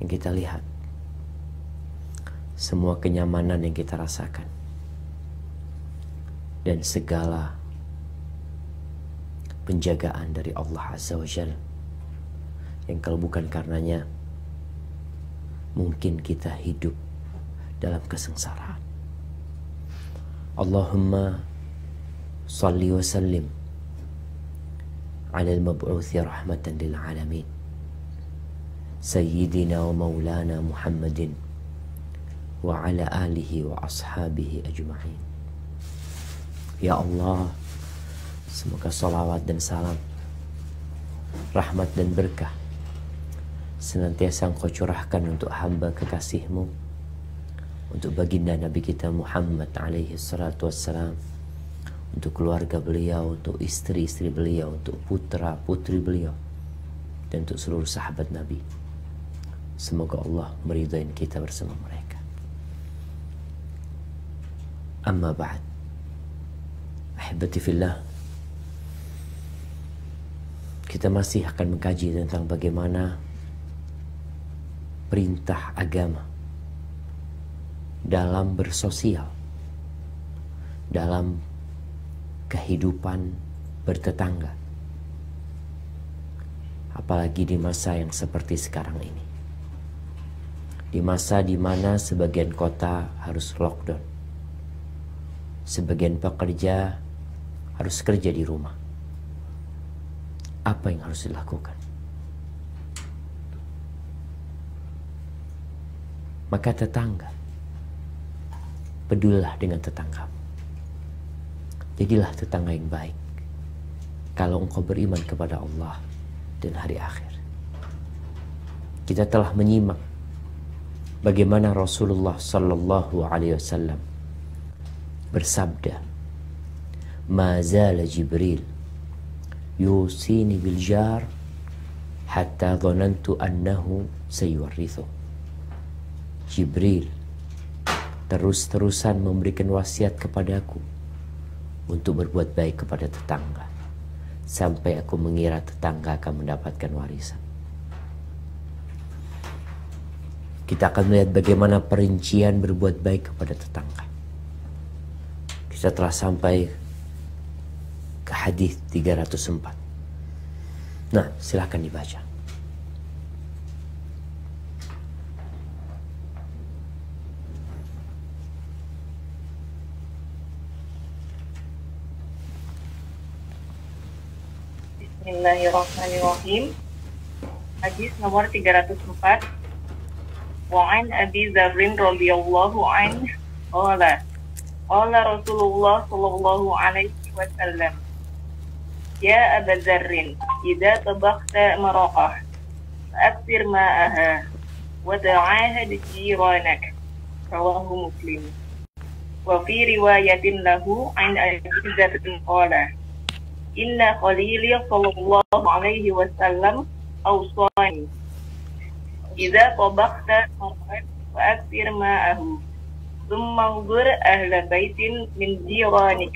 yang kita lihat, semua kenyamanan yang kita rasakan, dan segala penjagaan dari Allah Azza wa Jalla, yang kalau bukan karenanya mungkin kita hidup dalam kesengsaraan. Allahumma salli wa sallim ala al-mab'uthi rahmatan lil alamin sayyidina wa maulana Muhammadin wa ala alihi wa ashabihi ajma'in. Ya Allah, semoga salawat dan salam, rahmat dan berkah senantiasa Engkau curahkan untuk hamba kekasih-Mu, untuk baginda Nabi kita Muhammad alaihi salatu wassalam, untuk keluarga beliau, untuk istri-istri beliau, untuk putra-putri beliau, dan untuk seluruh sahabat Nabi. Semoga Allah meridai kita bersama mereka. Amma ba'd. Ahibati fillah, kita masih akan mengkaji tentang bagaimana perintah agama dalam bersosial, dalam kehidupan bertetangga, apalagi di masa yang seperti sekarang ini, di masa di mana sebagian kota harus lockdown, sebagian pekerja harus kerja di rumah. Apa yang harus dilakukan? Maka tetangga, pedulilah dengan tetanggamu. Jadilah tetangga yang baik kalau engkau beriman kepada Allah dan hari akhir. Kita telah menyimak bagaimana Rasulullah sallallahu alaihi wasallam bersabda, "Ma zala Jibril yusini bil jar hatta dhanantu annahu sayuwarrithu." Jibril terus-terusan memberikan wasiat kepadaku untuk berbuat baik kepada tetangga, sampai aku mengira tetangga akan mendapatkan warisan. Kita akan melihat bagaimana perincian berbuat baik kepada tetangga. Kita telah sampai ke hadis 304. Nah, silahkan dibaca. Bismillahirrahmanirrahim. Hadis nomor 304. Wa an Abi Dzarrin radhiyallahu anhu qala qala Rasulullah sallallahu alaihi wasallam, ya Aba Dzarrin, idza tabakhta maraqah fa'akthir ma'aha wa ta'ahad jiranak. Rawahu Muslim. Wa fi riwayatin lahu an Abi Dzarrin qala inna khalili sallallahu alaihi wasallam awsani idza tabakhta maraqah fa'akthir ma'ahu thumma anzur ahla baitin min jiranik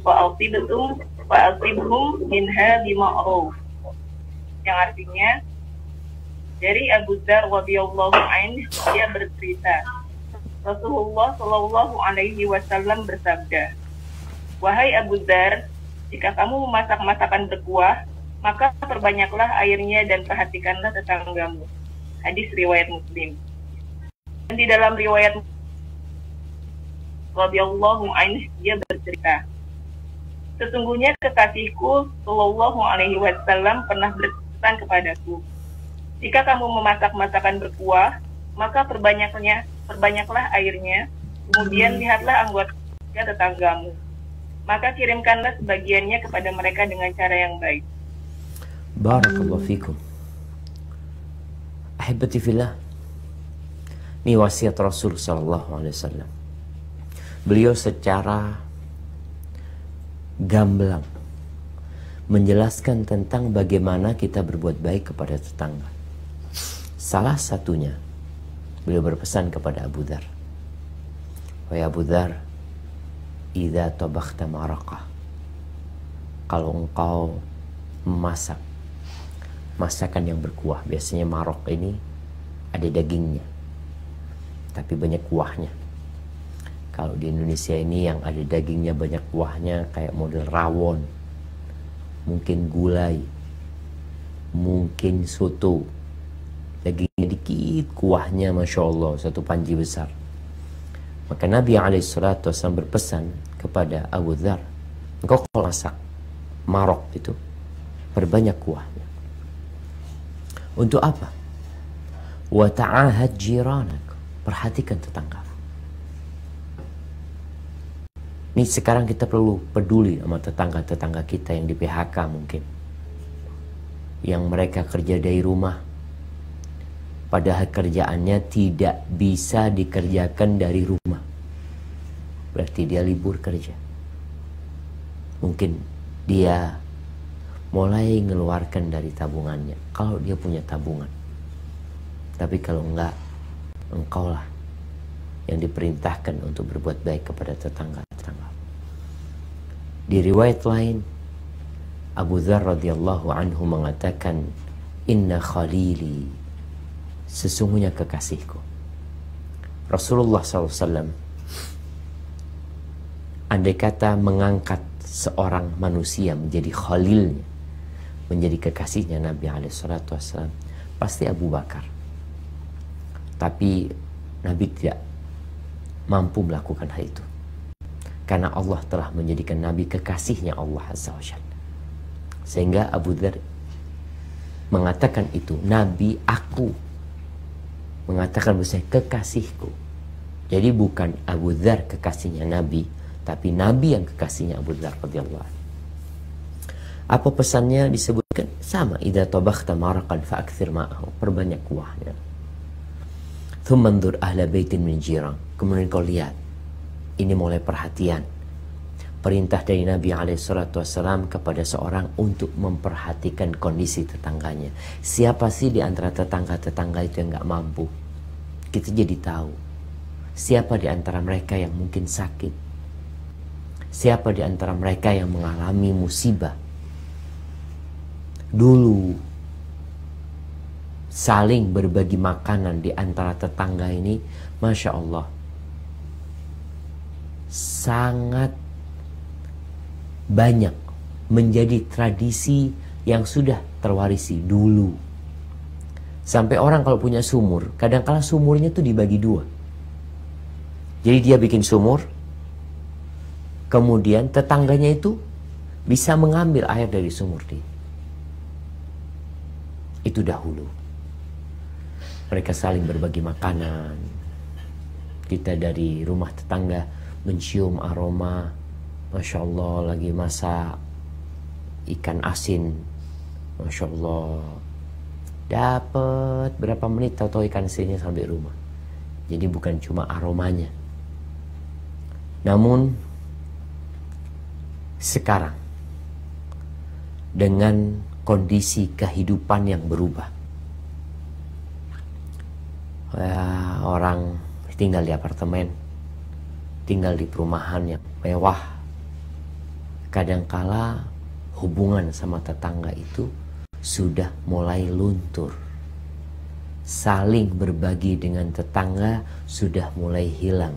fa'asibhum minha bima'ruf. Yang artinya, dari Abu Dzar radhiyallahu anhu, dia bercerita, Rasulullah sallallahu alaihi wasallam bersabda, wahai Abu Dzar, jika kamu memasak masakan berkuah, maka perbanyaklah airnya dan perhatikanlah tetanggamu. Hadis riwayat Muslim. Dan di dalam riwayat radhiyallahu anhu, dia bercerita, sesungguhnya kekasihku sallallahu alaihi wasallam pernah berpesan kepadaku, jika kamu memasak masakan berkuah, maka perbanyaklah airnya, kemudian lihatlah anggota tetanggamu, maka kirimkanlah sebagiannya kepada mereka dengan cara yang baik. Barakallahu fikum. Ahibati fillah, ini wasiat Rasul sallallahu alaihi wasallam. Beliau secara gamblang menjelaskan tentang bagaimana kita berbuat baik kepada tetangga. Salah satunya, beliau berpesan kepada Abu Dzar, wahai Abu Dzar, idza tabakhta maraqah, kalau engkau memasak masakan yang berkuah, biasanya maraq ini ada dagingnya, tapi banyak kuahnya. Kalau di Indonesia ini yang ada dagingnya banyak kuahnya kayak model rawon, mungkin gulai, mungkin soto, dagingnya dikit, kuahnya Masya Allah satu panci besar. Maka Nabi SAW berpesan kepada Abu Dzar, engkau kalau masak marok itu perbanyak kuahnya. Untuk apa? Wa ta'ahad jiranak, perhatikan tetangga. Ini sekarang kita perlu peduli sama tetangga-tetangga kita yang di PHK mungkin, yang mereka kerja dari rumah, padahal kerjaannya tidak bisa dikerjakan dari rumah. Berarti dia libur kerja. Mungkin dia mulai mengeluarkan dari tabungannya, kalau dia punya tabungan. Tapi kalau enggak, engkaulah yang diperintahkan untuk berbuat baik kepada tetangga-tetangga. Di riwayat lain, Abu Dzar radhiyallahu anhu mengatakan, inna khalili, sesungguhnya kekasihku. Rasulullah SAW andai kata mengangkat seorang manusia menjadi khalilnya, menjadi kekasihnya Nabi SAW, pasti Abu Bakar. Tapi Nabi tidak mampu melakukan hal itu, karena Allah telah menjadikan Nabi kekasihnya Allah Azza wa Jalla. Sehingga Abu Dzar mengatakan itu, Nabi aku, mengatakan bahwa kekasihku. Jadi bukan Abu Dzar kekasihnya Nabi, tapi Nabi yang kekasihnya Abu Dzar radhiyallahu anhu. Apa pesannya disebutkan? Sama, idza tabakhta maraqan fa'akthir ma'ahu, perbanyak kuahnya. Thumma anzur ahla baitin min jiran, kemudian kau lihat, ini mulai perhatian. Perintah dari Nabi SAW kepada seorang untuk memperhatikan kondisi tetangganya. Siapa sih di antara tetangga-tetangga itu yang gak mampu? Kita jadi tahu. Siapa di antara mereka yang mungkin sakit? Siapa di antara mereka yang mengalami musibah? Dulu saling berbagi makanan di antara tetangga ini, Masya Allah, sangat banyak menjadi tradisi yang sudah terwarisi dulu. Sampai orang kalau punya sumur, kadang-kala sumurnya tuh dibagi dua. Jadi dia bikin sumur, kemudian tetangganya itu bisa mengambil air dari sumur dia. Itu dahulu. Mereka saling berbagi makanan. Kita dari rumah tetangga mencium aroma, Masya Allah lagi masak ikan asin, Masya Allah, dapat berapa menit tahu-tahu ikan asinnya sampai rumah. Jadi bukan cuma aromanya. Namun sekarang dengan kondisi kehidupan yang berubah, orang tinggal di apartemen, tinggal di perumahan yang mewah, kadangkala hubungan sama tetangga itu sudah mulai luntur. Saling berbagi dengan tetangga sudah mulai hilang.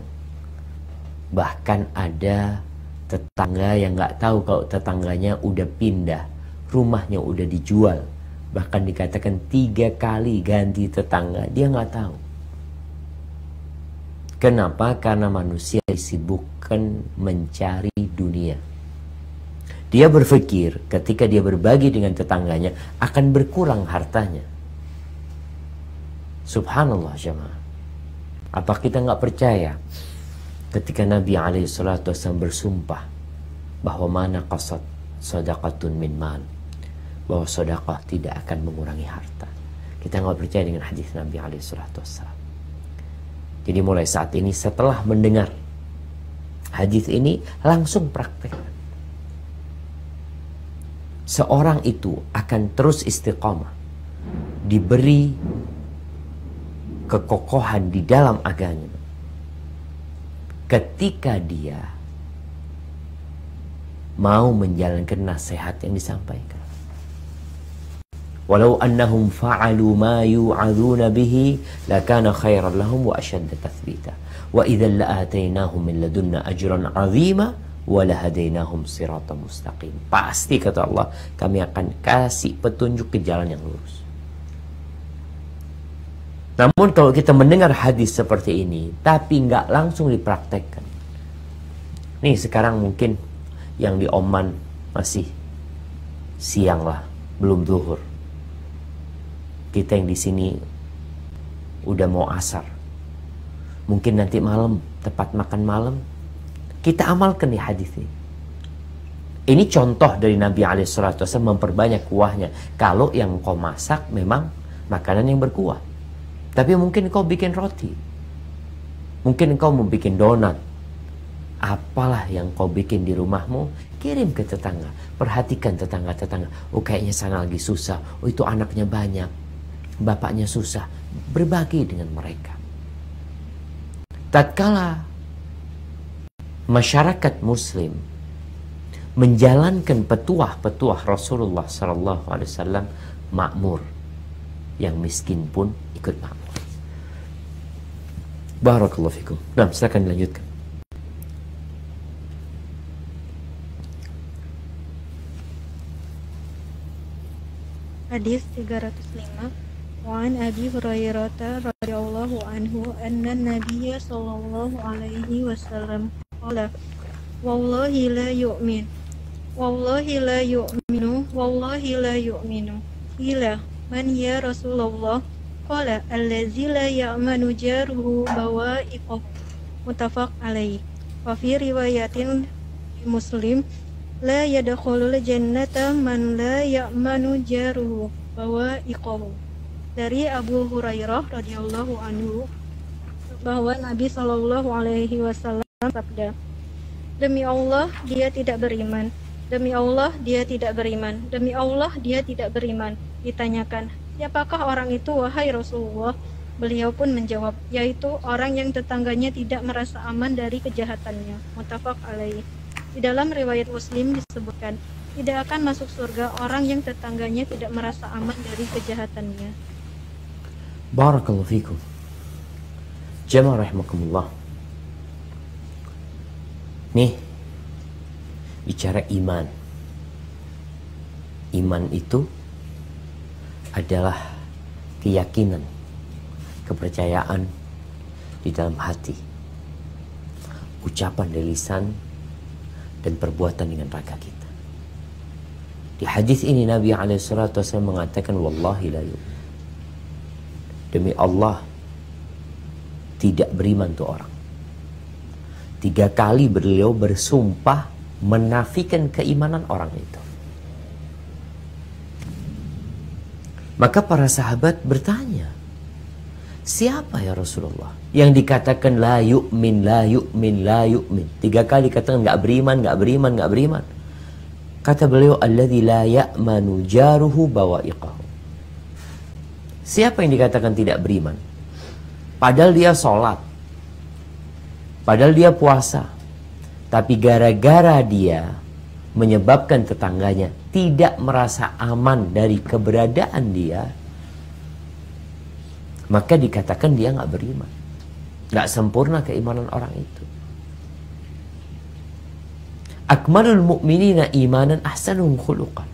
Bahkan ada tetangga yang gak tahu kalau tetangganya udah pindah, rumahnya udah dijual. Bahkan dikatakan 3 kali ganti tetangga, dia gak tahu. Kenapa? Karena manusia disibukkan mencari dunia. Dia berpikir ketika dia berbagi dengan tetangganya akan berkurang hartanya. Subhanallah jemaah. Apa kita nggak percaya ketika Nabi SAW bersumpah bahwa mana qasad sadaqatun min mal, bahwa sedekah tidak akan mengurangi harta. Kita nggak percaya dengan hadis Nabi SAW. Jadi mulai saat ini setelah mendengar hadis ini langsung praktek. Seorang itu akan terus istiqamah, diberi kekokohan di dalam agama ketika dia mau menjalankan nasihat yang disampaikan. Walau annahum fa'alu ma yu'adzuna bihi lakana khairan lahum wa ashadda tathbita. Wa idzal la'atainahum min ladunna ajran 'azima wa lahadainahum siratan mustaqim. Pasti kata Allah, kami akan kasih petunjuk ke jalan yang lurus. Namun kalau kita mendengar hadis seperti ini tapi nggak langsung dipraktekkan. Nih sekarang mungkin yang di Oman masih siang lah, belum zuhur. Kita yang di sini udah mau asar. Mungkin nanti malam, tepat makan malam, kita amalkan nih hadis ini. Ini contoh dari Nabi SAW memperbanyak kuahnya. Kalau yang kau masak memang makanan yang berkuah. Tapi mungkin kau bikin roti. Mungkin kau mau bikin donat. Apalah yang kau bikin di rumahmu, kirim ke tetangga. Perhatikan tetangga-tetangga. Oh kayaknya sana lagi susah. Oh itu anaknya banyak. Bapaknya susah. Berbagi dengan mereka. Tatkala masyarakat muslim menjalankan petuah-petuah Rasulullah SAW, makmur. Yang miskin pun ikut makmur. Barakallahu fikum. Nah, silakan dilanjutkan. Hadis 305. Wa'an Abi Hurairah radhiyallahu anhu anna Nabiy sallallahu alaihi wasallam qala wallahi la yu'min wallahi la yu'minu wallahi la yu'minu ila man ya Rasulullah qala allazi la ya'manu jaruhu bawa'iqah muttafaq alaih. Wa fi riwayatin Muslim la yadkhulul jannata man la ya'manu jaruhu bawa'iqahu. Dari Abu Hurairah radhiyallahu anhu bahwa Nabi Shallallahu alaihi wasallam sabda, demi Allah dia tidak beriman, demi Allah dia tidak beriman, demi Allah dia tidak beriman. Ditanyakan, siapakah orang itu wahai Rasulullah? Beliau pun menjawab, yaitu orang yang tetangganya tidak merasa aman dari kejahatannya. Muttafaq alaih. Di dalam riwayat Muslim disebutkan, tidak akan masuk surga orang yang tetangganya tidak merasa aman dari kejahatannya. Barakallahu fikum. Jamaah rahimakumullah. Nih, bicara iman. Iman itu adalah keyakinan, kepercayaan di dalam hati, ucapan dari lisan, dan perbuatan dengan raga kita. Di hadis ini Nabi SAW mengatakan, wallahi la yu'min. Demi Allah, tidak beriman tuh orang. 3 kali beliau bersumpah menafikan keimanan orang itu. Maka para sahabat bertanya, siapa ya Rasulullah yang dikatakan la yu'min, la yu'min, la yu'min? 3 kali katakan nggak beriman, nggak beriman, nggak beriman. Kata beliau, alladzi la ya'manu jaruhu bawa'iqahu. Siapa yang dikatakan tidak beriman? Padahal dia sholat, padahal dia puasa, tapi gara-gara dia menyebabkan tetangganya tidak merasa aman dari keberadaan dia, maka dikatakan dia nggak beriman, nggak sempurna keimanan orang itu. Akmalul mu'minina imanan ahsanuhum khuluqan.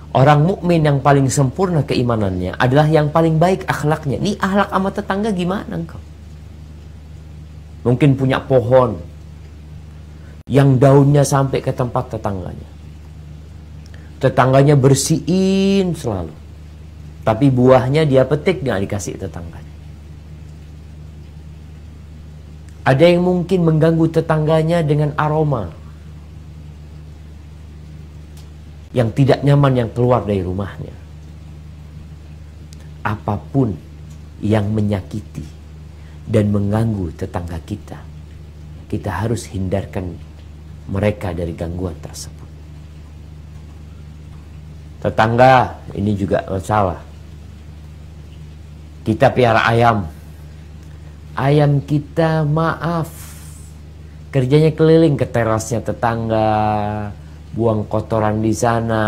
Orang mukmin yang paling sempurna keimanannya adalah yang paling baik akhlaknya. Nih akhlak sama tetangga gimana engkau? Mungkin punya pohon yang daunnya sampai ke tempat tetangganya. Tetangganya bersihin selalu. Tapi buahnya dia petik, nggak dikasih tetangganya. Ada yang mungkin mengganggu tetangganya dengan aroma yang tidak nyaman yang keluar dari rumahnya. Apapun yang menyakiti dan mengganggu tetangga kita, kita harus hindarkan mereka dari gangguan tersebut. Tetangga ini juga masalah. Kita piara ayam. Ayam kita maaf, kerjanya keliling ke terasnya tetangga, buang kotoran di sana,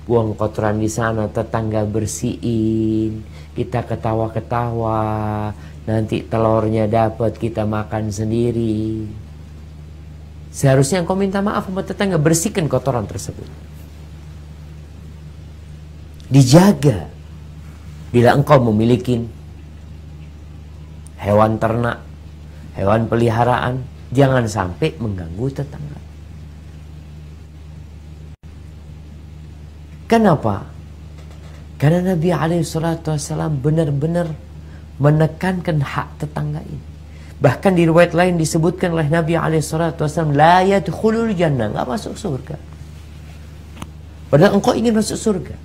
buang kotoran di sana, tetangga bersihin, kita ketawa-ketawa, nanti telurnya dapat kita makan sendiri. Seharusnya engkau minta maaf sama tetangga, bersihkan kotoran tersebut. Dijaga. Bila engkau memiliki hewan ternak, hewan peliharaan, jangan sampai mengganggu tetangga. Kenapa? Karena Nabi SAW benar-benar menekankan hak tetangga ini. Bahkan di riwayat lain disebutkan oleh Nabi SAW, la yadkhulul jannah, nggak masuk surga. Padahal engkau ingin masuk surga.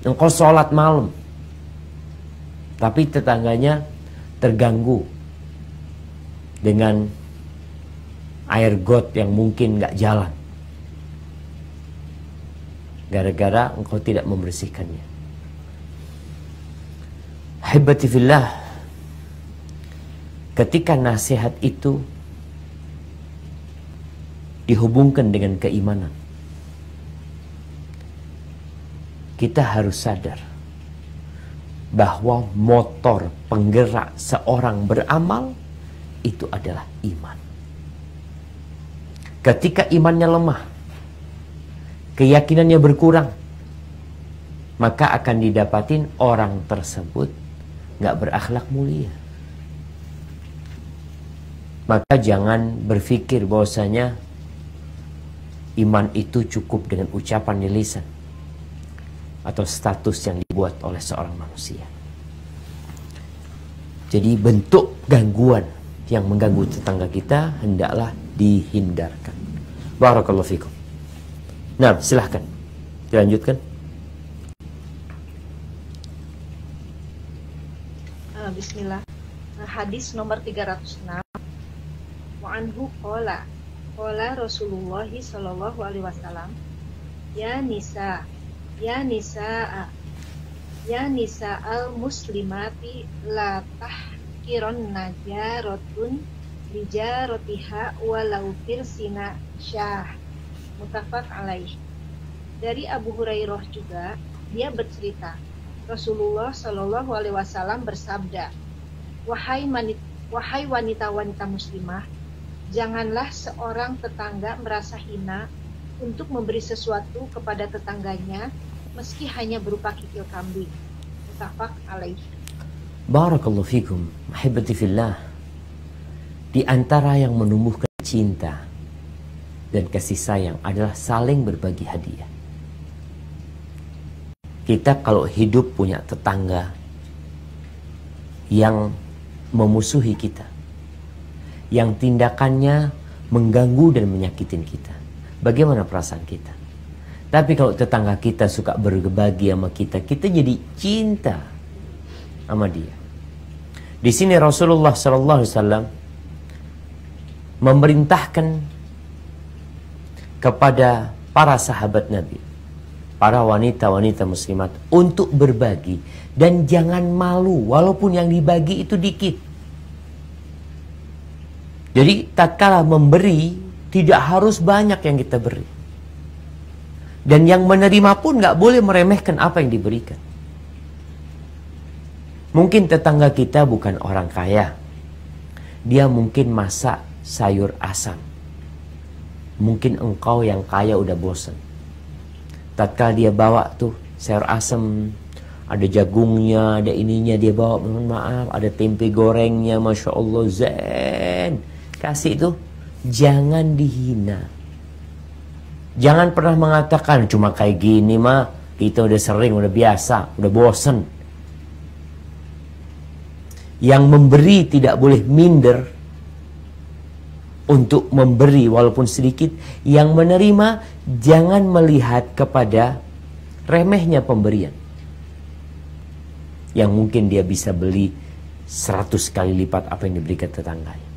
Engkau sholat malam, tapi tetangganya terganggu dengan air got yang mungkin nggak jalan, gara-gara engkau tidak membersihkannya. Hibati fillah, ketika nasihat itu dihubungkan dengan keimanan, kita harus sadar bahwa motor penggerak seorang beramal itu adalah iman. Ketika imannya lemah, keyakinannya berkurang, maka akan didapatin orang tersebut nggak berakhlak mulia. Maka jangan berpikir bahwasanya iman itu cukup dengan ucapan di lisan atau status yang dibuat oleh seorang manusia. Jadi bentuk gangguan yang mengganggu tetangga kita hendaklah dihindarkan. Barakallahu fikum. Nah, silahkan dilanjutkan. Bismillah. Hadis nomor 306. Wa anhu qala Rasulullah sallallahu alaihi wasallam, ya nisa al muslimati la tahkirunna jaratun lijaratiha walau firsina syah. Muttafaq alaih. Dari Abu Hurairah juga, dia bercerita, Rasulullah Shallallahu Alaihi Wasallam bersabda, wahai wanita-wanita muslimah, janganlah seorang tetangga merasa hina untuk memberi sesuatu kepada tetangganya, meski hanya berupa kikil kambing. Muttafaq alaih. Barakallahu fikum, mahibati fillah. Di antara yang menumbuhkan cinta dan kasih sayang adalah saling berbagi hadiah. Kita kalau hidup punya tetangga yang memusuhi kita, yang tindakannya mengganggu dan menyakitin kita, bagaimana perasaan kita? Tapi kalau tetangga kita suka berbagi sama kita, kita jadi cinta sama dia. Di sini Rasulullah SAW memerintahkan kepada para sahabat Nabi, para wanita-wanita muslimat, untuk berbagi dan jangan malu walaupun yang dibagi itu dikit. Jadi tatkala memberi tidak harus banyak yang kita beri, dan yang menerima pun nggak boleh meremehkan apa yang diberikan. Mungkin tetangga kita bukan orang kaya, dia mungkin masak sayur asam. Mungkin engkau yang kaya udah bosan. Tatkala dia bawa tuh sayur asam, ada jagungnya, ada ininya, dia bawa, mohon maaf, ada tempe gorengnya, Masya Allah, zen. Kasih itu, jangan dihina. Jangan pernah mengatakan, cuma kayak gini mah, kita udah sering, udah biasa, udah bosan. Yang memberi tidak boleh minder untuk memberi walaupun sedikit. Yang menerima jangan melihat kepada remehnya pemberian, yang mungkin dia bisa beli 100 kali lipat apa yang diberikan tetangganya.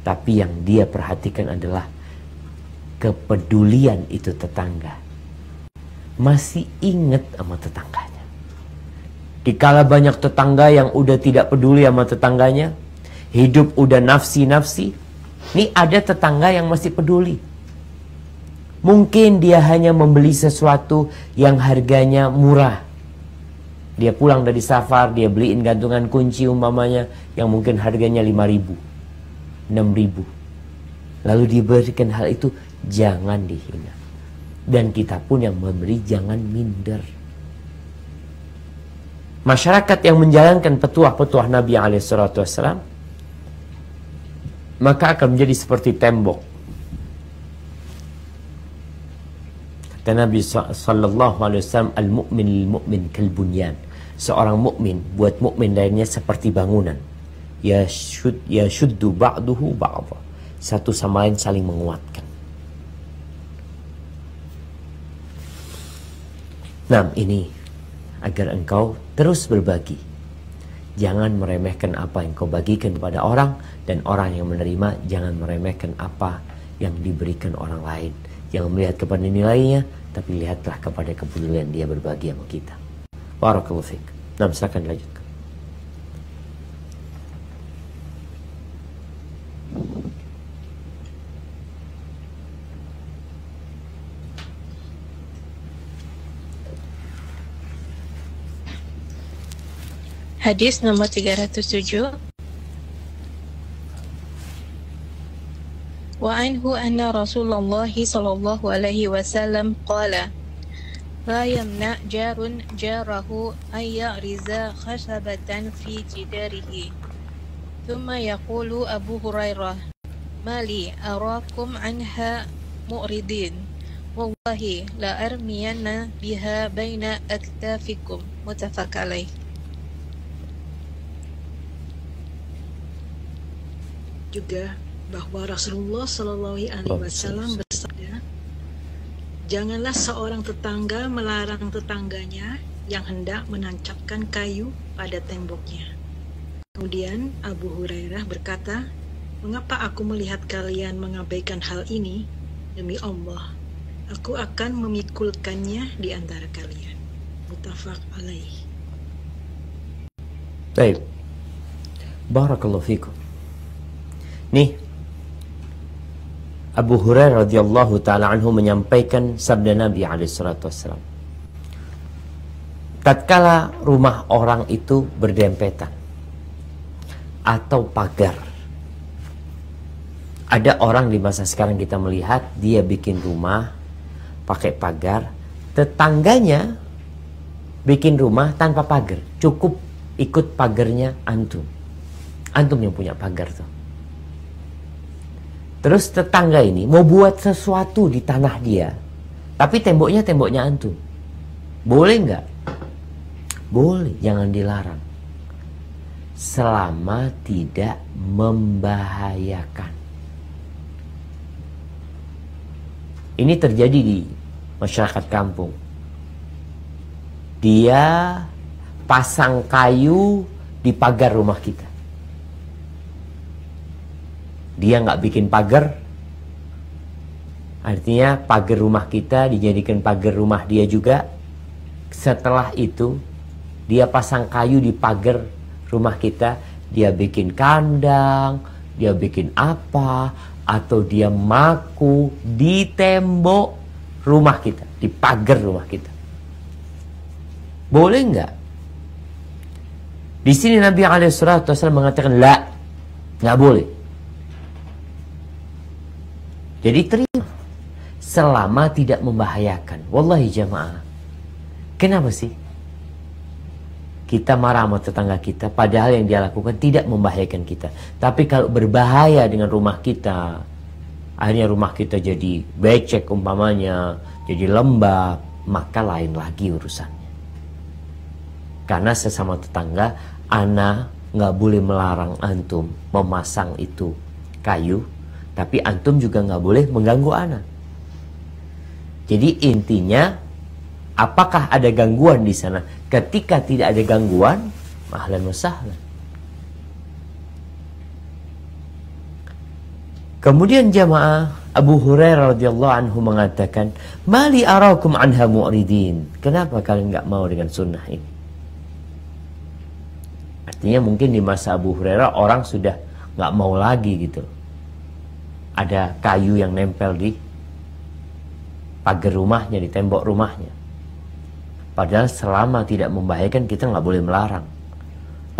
Tapi yang dia perhatikan adalah kepedulian itu tetangga, masih ingat sama tetangganya. Dikala banyak tetangga yang udah tidak peduli sama tetangganya, hidup udah nafsi-nafsi, nih ada tetangga yang masih peduli. Mungkin dia hanya membeli sesuatu yang harganya murah. Dia pulang dari safar, dia beliin gantungan kunci umpamanya yang mungkin harganya 5.000, 6.000. Lalu diberikan hal itu, jangan dihina. Dan kita pun yang memberi jangan minder. Masyarakat yang menjalankan petuah-petuah Nabi SAW, maka akan menjadi seperti tembok. Kata Nabi SAW, al-mu'min lil-mu'min kal-bunyan. Seorang mukmin buat mukmin lainnya seperti bangunan. Yashuddu ba'duhu ba'dha. Satu sama lain saling menguatkan. Nah, ini agar engkau terus berbagi. Jangan meremehkan apa yang kau bagikan kepada orang, dan orang yang menerima jangan meremehkan apa yang diberikan orang lain. Jangan melihat kepada nilainya, tapi lihatlah kepada kepedulian dia berbagi sama kita. Barakallahu fiik. Nah, silakan lanjutkan. Hadis nomor 307. Wa anhu anna Rasulullah sallallahu alaihi wasallam qala la yamna jarun jarahu ay ya'riza khashabatan fi jidarihi. Thumma yaqulu Abu Hurairah mali arakum anha mu'ridin wallahi la armiyanna biha baina aktafikum. Muttafaq alaih. Juga bahwa Rasulullah Shallallahu Alaihi Wasallam bersabda, janganlah seorang tetangga melarang tetangganya yang hendak menancapkan kayu pada temboknya. Kemudian Abu Hurairah berkata, mengapa aku melihat kalian mengabaikan hal ini? Demi Allah, aku akan memikulkannya di antara kalian. Muttafaq alaih. Baik. Barakallahu fikum. Nih, Abu Hurairah radhiyallahu taala anhu menyampaikan sabda Nabi SAW. Tatkala rumah orang itu berdempetan atau pagar. Ada orang di masa sekarang kita melihat dia bikin rumah pakai pagar, tetangganya bikin rumah tanpa pagar, cukup ikut pagarnya antum. Antum yang punya pagar tuh. Terus tetangga ini mau buat sesuatu di tanah dia, tapi temboknya antum. Boleh nggak? Boleh, jangan dilarang. Selama tidak membahayakan. Ini terjadi di masyarakat kampung. Dia pasang kayu di pagar rumah kita. Dia nggak bikin pagar, artinya pagar rumah kita dijadikan pagar rumah dia juga. Setelah itu dia pasang kayu di pagar rumah kita, dia bikin kandang, dia bikin apa, atau dia maku di tembok rumah kita, di pagar rumah kita. Boleh nggak? Di sini Nabi SAW mengatakan la, nggak boleh. Jadi terima selama tidak membahayakan. Wallahi jamaah, kenapa sih kita marah sama tetangga kita padahal yang dia lakukan tidak membahayakan kita? Tapi kalau berbahaya dengan rumah kita, akhirnya rumah kita jadi becek umpamanya, jadi lembab, maka lain lagi urusannya. Karena sesama tetangga, ana nggak boleh melarang antum memasang itu kayu, tapi antum juga nggak boleh mengganggu anak. Jadi intinya, apakah ada gangguan di sana? Ketika tidak ada gangguan, ahlan wa sahlan. Kemudian jamaah, Abu Hurairah radhiyallahu anhu mengatakan, "Mali arakum anha mu'ridin." Kenapa kalian nggak mau dengan sunnah ini? Artinya mungkin di masa Abu Hurairah orang sudah nggak mau lagi gitu. Ada kayu yang nempel di pagar rumahnya, di tembok rumahnya. Padahal selama tidak membahayakan kita nggak boleh melarang.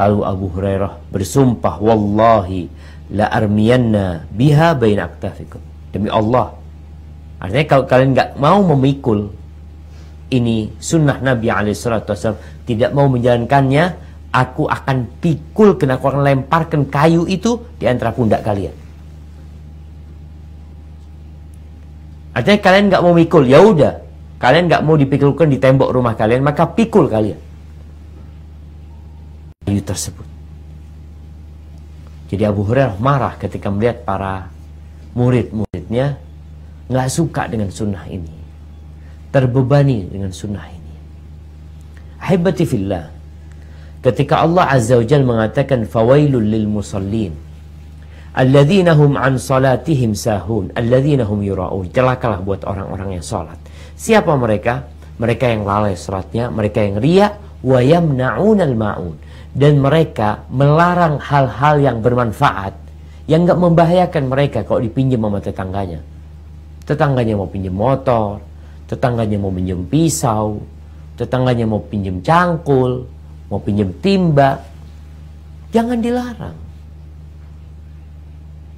Lalu Abu Hurairah bersumpah, wallahi la armiyanna biha baina aktafikum. Demi Allah. Artinya kalau kalian nggak mau memikul ini sunnah Nabi SAW, tidak mau menjalankannya, aku akan pikulkan, aku akan lemparkan kayu itu di antara pundak kalian. Artinya kalian nggak mau mikul, ya udah, kalian nggak mau dipikulkan di tembok rumah kalian, maka pikul kalian kayu tersebut. Jadi Abu Hurairah marah ketika melihat para murid-muridnya nggak suka dengan sunnah ini, terbebani dengan sunnah ini. Ahibati fillah, ketika Allah Azza wa Jalla mengatakan fawailul lil musallin alladzina hum an salatihim sahun alladzina hum yura'un, celakalah buat orang-orang yang salat. Siapa mereka? Mereka yang lalai salatnya, mereka yang riya, wa yamna'unal ma'un, dan mereka melarang hal-hal yang bermanfaat, yang enggak membahayakan mereka kalau dipinjam sama tetangganya. Tetangganya mau pinjam motor, tetangganya mau pinjam pisau, tetangganya mau pinjam cangkul, mau pinjam timba, jangan dilarang.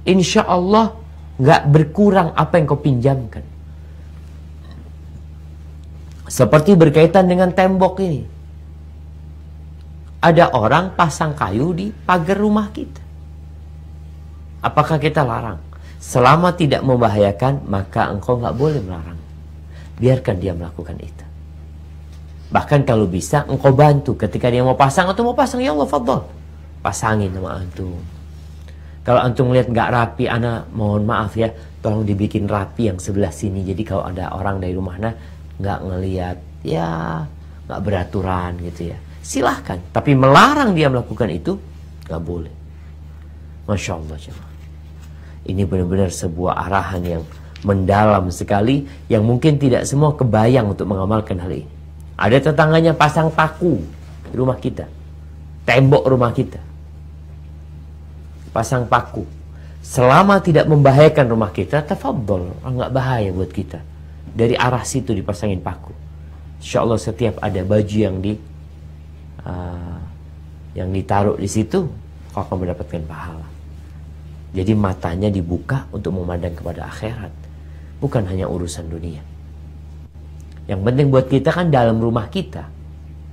Insya Allah nggak berkurang apa yang kau pinjamkan. Seperti berkaitan dengan tembok ini, ada orang pasang kayu di pagar rumah kita. Apakah kita larang? Selama tidak membahayakan, maka engkau nggak boleh melarang. Biarkan dia melakukan itu. Bahkan kalau bisa, engkau bantu ketika dia mau pasang atau mau pasang, ya Allah fadhol, pasangin sama antum. Kalau antum lihat nggak rapi, ana mohon maaf ya, tolong dibikin rapi yang sebelah sini. Jadi kalau ada orang dari rumahnya nggak ngelihat, ya nggak beraturan gitu ya, silahkan. Tapi melarang dia melakukan itu nggak boleh. Masya Allah jemaah. Ini benar-benar sebuah arahan yang mendalam sekali, yang mungkin tidak semua kebayang untuk mengamalkan hal ini. Ada tetangganya pasang paku di rumah kita, tembok rumah kita, pasang paku. Selama tidak membahayakan rumah kita, tafadhol, nggak bahaya buat kita. Dari arah situ dipasangin paku. Insya Allah setiap ada baju yang ditaruh di situ, kau akan mendapatkan pahala. Jadi matanya dibuka untuk memandang kepada akhirat, bukan hanya urusan dunia. Yang penting buat kita kan dalam rumah kita,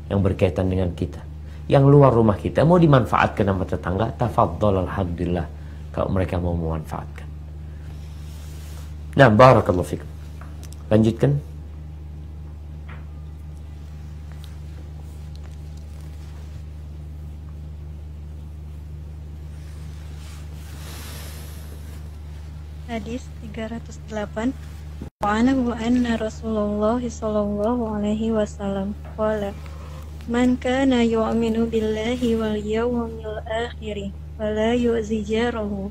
yang berkaitan dengan kita. Yang luar rumah kita mau dimanfaatkan sama tetangga, tafadhol, alhamdulillah kalau mereka mau memanfaatkan. Nah, barakallahu fikum. Lanjutkan. Hadis 308. Wa anhu anna Rasulullah sallallahu alaihi wasallam qala man kana yu'minu billahi wal yawmil akhir fala yu'zi jarahu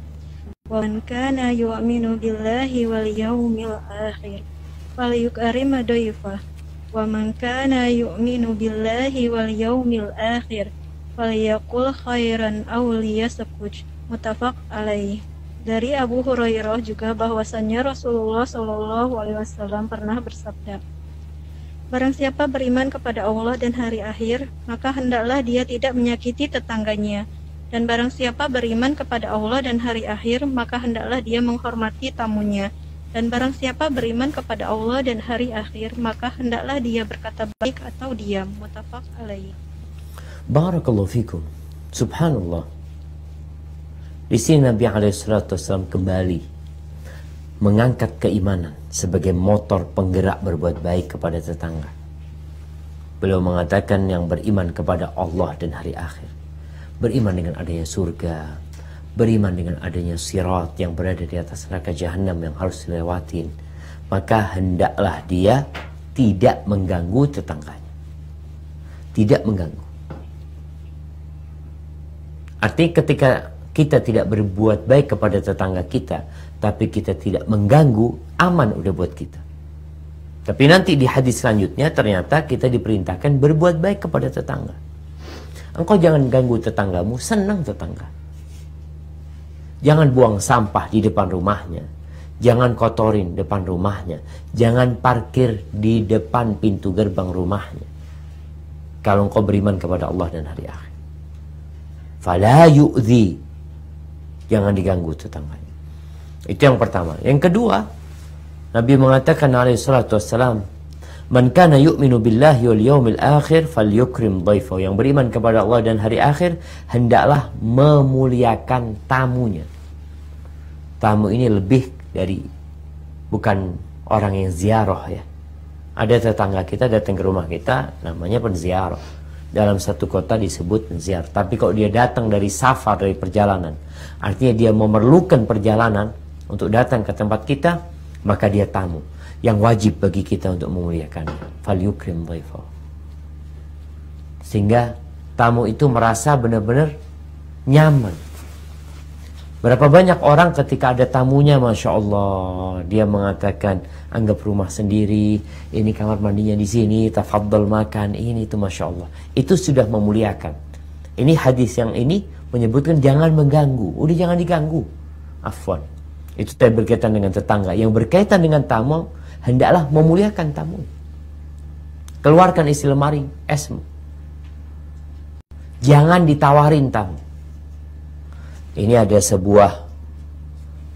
wa man kana yu'minu billahi wal yawmil akhir falyukrim dayfah wa man kana yu'minu billahi wal yawmil akhir falyaqul khairan aw liyaskuj. Muttafaq alaih. Dari Abu Hurairah juga bahwasannya Rasulullah SAW pernah bersabda, barang siapa beriman kepada Allah dan hari akhir, maka hendaklah dia tidak menyakiti tetangganya. Dan barang siapa beriman kepada Allah dan hari akhir, maka hendaklah dia menghormati tamunya. Dan barang siapa beriman kepada Allah dan hari akhir, maka hendaklah dia berkata baik atau diam. Muttafaq alaih. Barakallahu fikum. Subhanallah. Di sini Nabi SAW kembali mengangkat keimanan sebagai motor penggerak berbuat baik kepada tetangga. Beliau mengatakan yang beriman kepada Allah dan hari akhir, beriman dengan adanya surga, beriman dengan adanya sirat yang berada di atas neraka jahanam yang harus dilewatin, maka hendaklah dia tidak mengganggu tetangganya. Tidak mengganggu. Artinya ketika kita tidak berbuat baik kepada tetangga kita, tapi kita tidak mengganggu, aman udah buat kita. Tapi nanti di hadis selanjutnya ternyata kita diperintahkan berbuat baik kepada tetangga. Engkau jangan ganggu tetanggamu, senang tetangga. Jangan buang sampah di depan rumahnya. Jangan kotorin depan rumahnya. Jangan parkir di depan pintu gerbang rumahnya. Kalau engkau beriman kepada Allah dan hari akhir. Fala yu'dhi. Jangan diganggu tetangganya. Itu yang pertama. Yang kedua, Nabi mengatakan alaihi salatu wassalam, man kana yu'minu billahi wal yawmil akhir falyukrim dhaifahu. Yang beriman kepada Allah dan hari akhir, hendaklah memuliakan tamunya. Tamu ini lebih dari bukan orang yang ziarah ya. Ada tetangga kita datang ke rumah kita, namanya penziarah. Dalam satu kota disebut penziarah. Tapi kalau dia datang dari safar, dari perjalanan, artinya dia memerlukan perjalanan untuk datang ke tempat kita, maka dia tamu yang wajib bagi kita untuk memuliakannya. Falyukrim dhaifahu. Sehingga tamu itu merasa benar-benar nyaman. Berapa banyak orang ketika ada tamunya, Masya Allah, dia mengatakan, anggap rumah sendiri, ini kamar mandinya di sini, tafadhol makan, ini itu Masya Allah. Itu sudah memuliakan. Ini hadis yang ini menyebutkan jangan mengganggu. Udah jangan diganggu. Afwan. Itu tadi berkaitan dengan tetangga. Yang berkaitan dengan tamu, hendaklah memuliakan tamu. Keluarkan isi lemari esmu. Jangan ditawarin tamu. Ini ada sebuah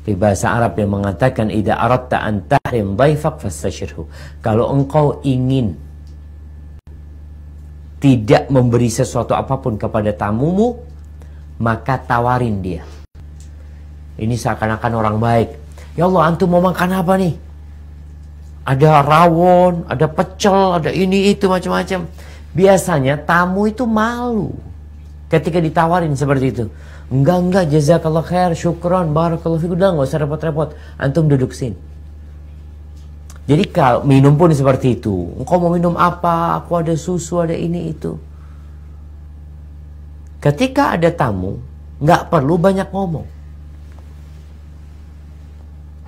peribahasa Arab yang mengatakan, idza aradta an tahrim dhaifak fastashirhu. Kalau engkau ingin tidak memberi sesuatu apapun kepada tamumu, maka tawarin dia. Ini seakan-akan orang baik. Ya Allah, antum mau makan apa nih? Ada rawon, ada pecel, ada ini itu macam-macam. Biasanya tamu itu malu ketika ditawarin seperti itu. Enggak, jazakallah khair, syukron, barakallahu fikum. Udah, nggak usah repot-repot. Antum duduk sini. Jadi kalau minum pun seperti itu. Engkau mau minum apa? Aku ada susu, ada ini itu. Ketika ada tamu, nggak perlu banyak ngomong.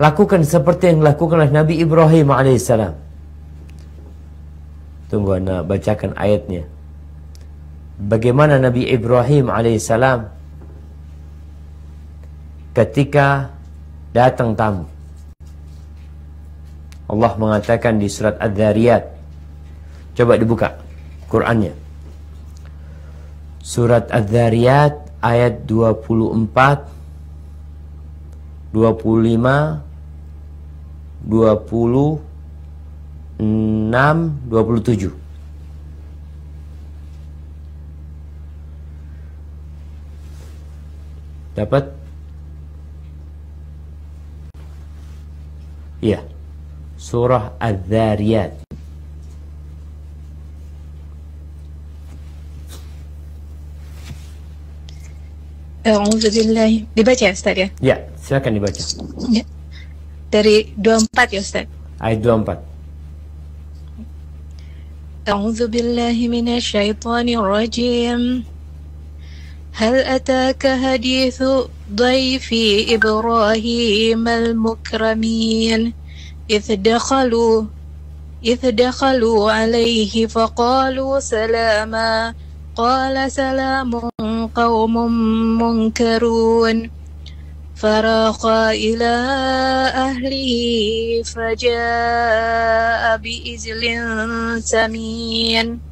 Lakukan seperti yang dilakukan oleh Nabi Ibrahim alaihissalam. Tunggu, Anda bacakan ayatnya. Bagaimana Nabi Ibrahim alaihissalam ketika datang tamu. Allah mengatakan di surat Adz-Dzariyat. Coba dibuka Qur'annya. Surat Adz-Dzariyat ayat 24, 25, 26, 27. Dapat? Iya. Surah Adz-Dzariyat. A'udzubillahi. Dibaca ya Ustaz ya? Ya, silakan dibaca. Ya. Dari 24 ya Ustaz. Ayat 24. A'udzubillahi minasyaitonir rajim. Hal ataka hadithu dhaifi Ibrahim al-mukramin idh dakhalu alaihi faqalu salama qala salamun qaumun munkarun faraqa ila ahlihi faja'a bi'izlin samin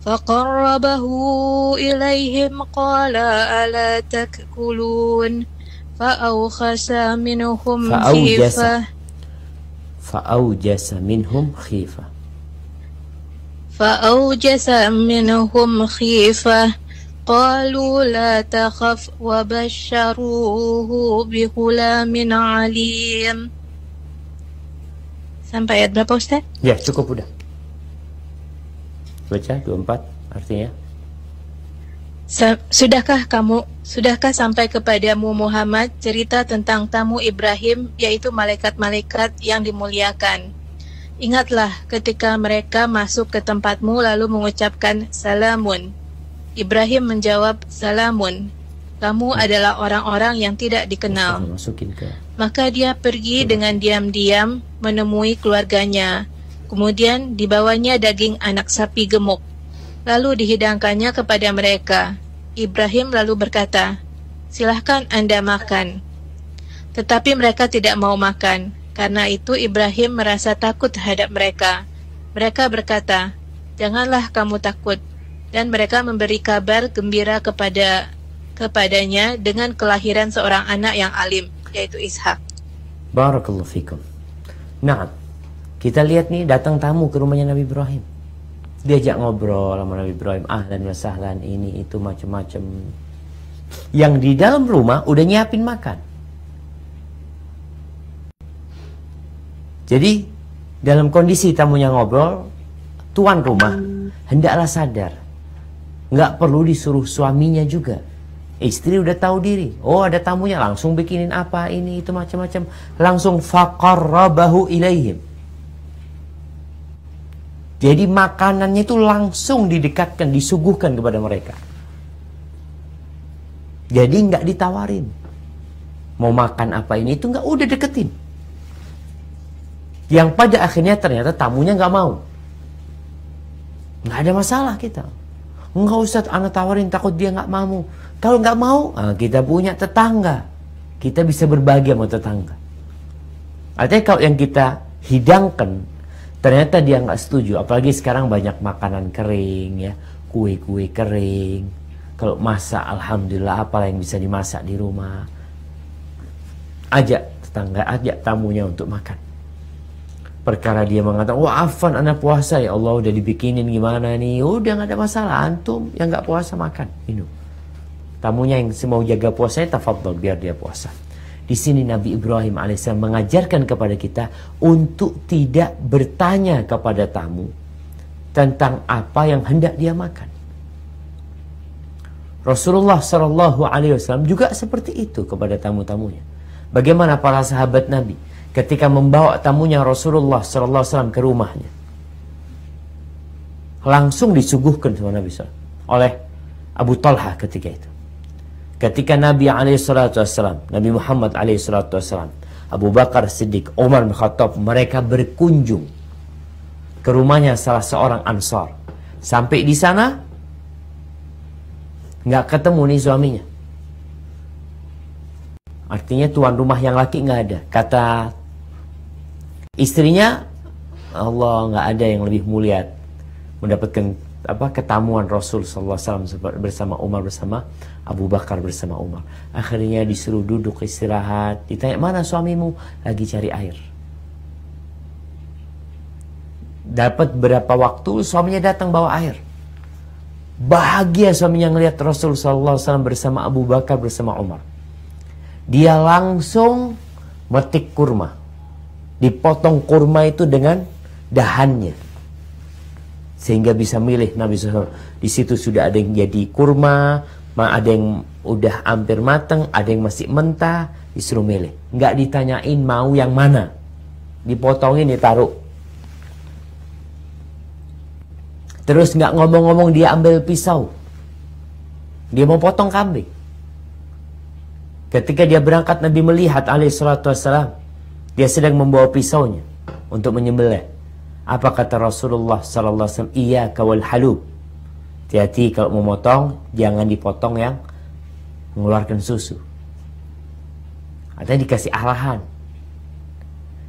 فقربه إليهم قال ألا تأكلون فأوجس منهم خيفة قالوا لا تخف وبشروه بغلام عليم. Sampai ayat berapa Ustaz? Ya, cukup udah. Baca 24 artinya. Sudahkah sampai kepadamu Muhammad cerita tentang tamu Ibrahim, yaitu malaikat-malaikat yang dimuliakan. Ingatlah ketika mereka masuk ke tempatmu lalu mengucapkan salamun. Ibrahim menjawab salamun. Kamu adalah orang-orang yang tidak dikenal. Maka dia pergi dengan diam-diam menemui keluarganya. Kemudian dibawanya daging anak sapi gemuk. Lalu dihidangkannya kepada mereka. Ibrahim lalu berkata, silahkan Anda makan. Tetapi mereka tidak mau makan. Karena itu Ibrahim merasa takut terhadap mereka. Mereka berkata, "Janganlah kamu takut." Dan mereka memberi kabar gembira kepadanya dengan kelahiran seorang anak yang alim, yaitu Ishak. Barakallahu fikum. Nah, kita lihat nih, datang tamu ke rumahnya Nabi Ibrahim. Diajak ngobrol sama Nabi Ibrahim, ahlan wa sahlan, ini itu macam-macam. Yang di dalam rumah udah nyiapin makan. Jadi dalam kondisi tamunya ngobrol, tuan rumah hendaklah sadar, nggak perlu disuruh suaminya juga. Istri udah tahu diri, oh ada tamunya, langsung bikinin apa ini itu macam-macam, langsung faqarrabahu ilaihim. Jadi makanannya itu langsung didekatkan, disuguhkan kepada mereka. Jadi nggak ditawarin, mau makan apa ini itu, nggak, udah deketin. Yang pada akhirnya ternyata tamunya nggak mau. Nggak ada masalah kita. Enggak usah anak tawarin, takut dia nggak mau. Kalau nggak mau, kita punya tetangga. Kita bisa berbagi sama tetangga. Artinya kalau yang kita hidangkan, ternyata dia nggak setuju. Apalagi sekarang banyak makanan kering, ya, kue-kue kering. Kalau masak, alhamdulillah, apa yang bisa dimasak di rumah. Ajak tetangga, ajak tamunya untuk makan. Perkara dia mengatakan, wah afan anak puasa, ya Allah udah dibikinin gimana nih, udah nggak ada masalah, antum yang nggak puasa makan, minum. Tamunya yang mau jaga puasanya, tafadhol, biar dia puasa. Di sini Nabi Ibrahim alaihissalam mengajarkan kepada kita untuk tidak bertanya kepada tamu tentang apa yang hendak dia makan. Rasulullah SAW juga seperti itu kepada tamu-tamunya. Bagaimana para sahabat Nabi ketika membawa tamunya Rasulullah SAW ke rumahnya, langsung disuguhkan sama Nabi SAW oleh Abu Talha ketika itu. Ketika Nabi SAW, Nabi Muhammad SAW, Abu Bakar Siddiq, Umar bin Khattab, mereka berkunjung ke rumahnya salah seorang Ansar. Sampai di sana nggak ketemu nih suaminya. Artinya tuan rumah yang laki nggak ada. Kata istrinya, Allah, nggak ada yang lebih mulia mendapatkan ketamuan Rasul SAW bersama Umar, bersama Abu Bakar, bersama Umar. Akhirnya disuruh duduk istirahat. Ditanya, mana suamimu? Lagi cari air. Dapat berapa waktu, suaminya datang bawa air. Bahagia suaminya ngelihat Rasul SAW bersama Abu Bakar, bersama Umar. Dia langsung metik kurma. Dipotong kurma itu dengan dahannya, sehingga bisa milih Nabi SAW. Di situ sudah ada yang jadi kurma, ada yang udah hampir matang, ada yang masih mentah, disuruh milih. Nggak ditanyain mau yang mana, dipotongin, ditaruh. Terus nggak ngomong-ngomong, dia ambil pisau, dia mau potong kambing. Ketika dia berangkat, Nabi melihat alaihissalam, dia sedang membawa pisaunya untuk menyembelih. Apa kata Rasulullah SAW? Iyyaka wal halub. Hati-hati kalau memotong, jangan dipotong yang mengeluarkan susu. Artinya dikasih arahan.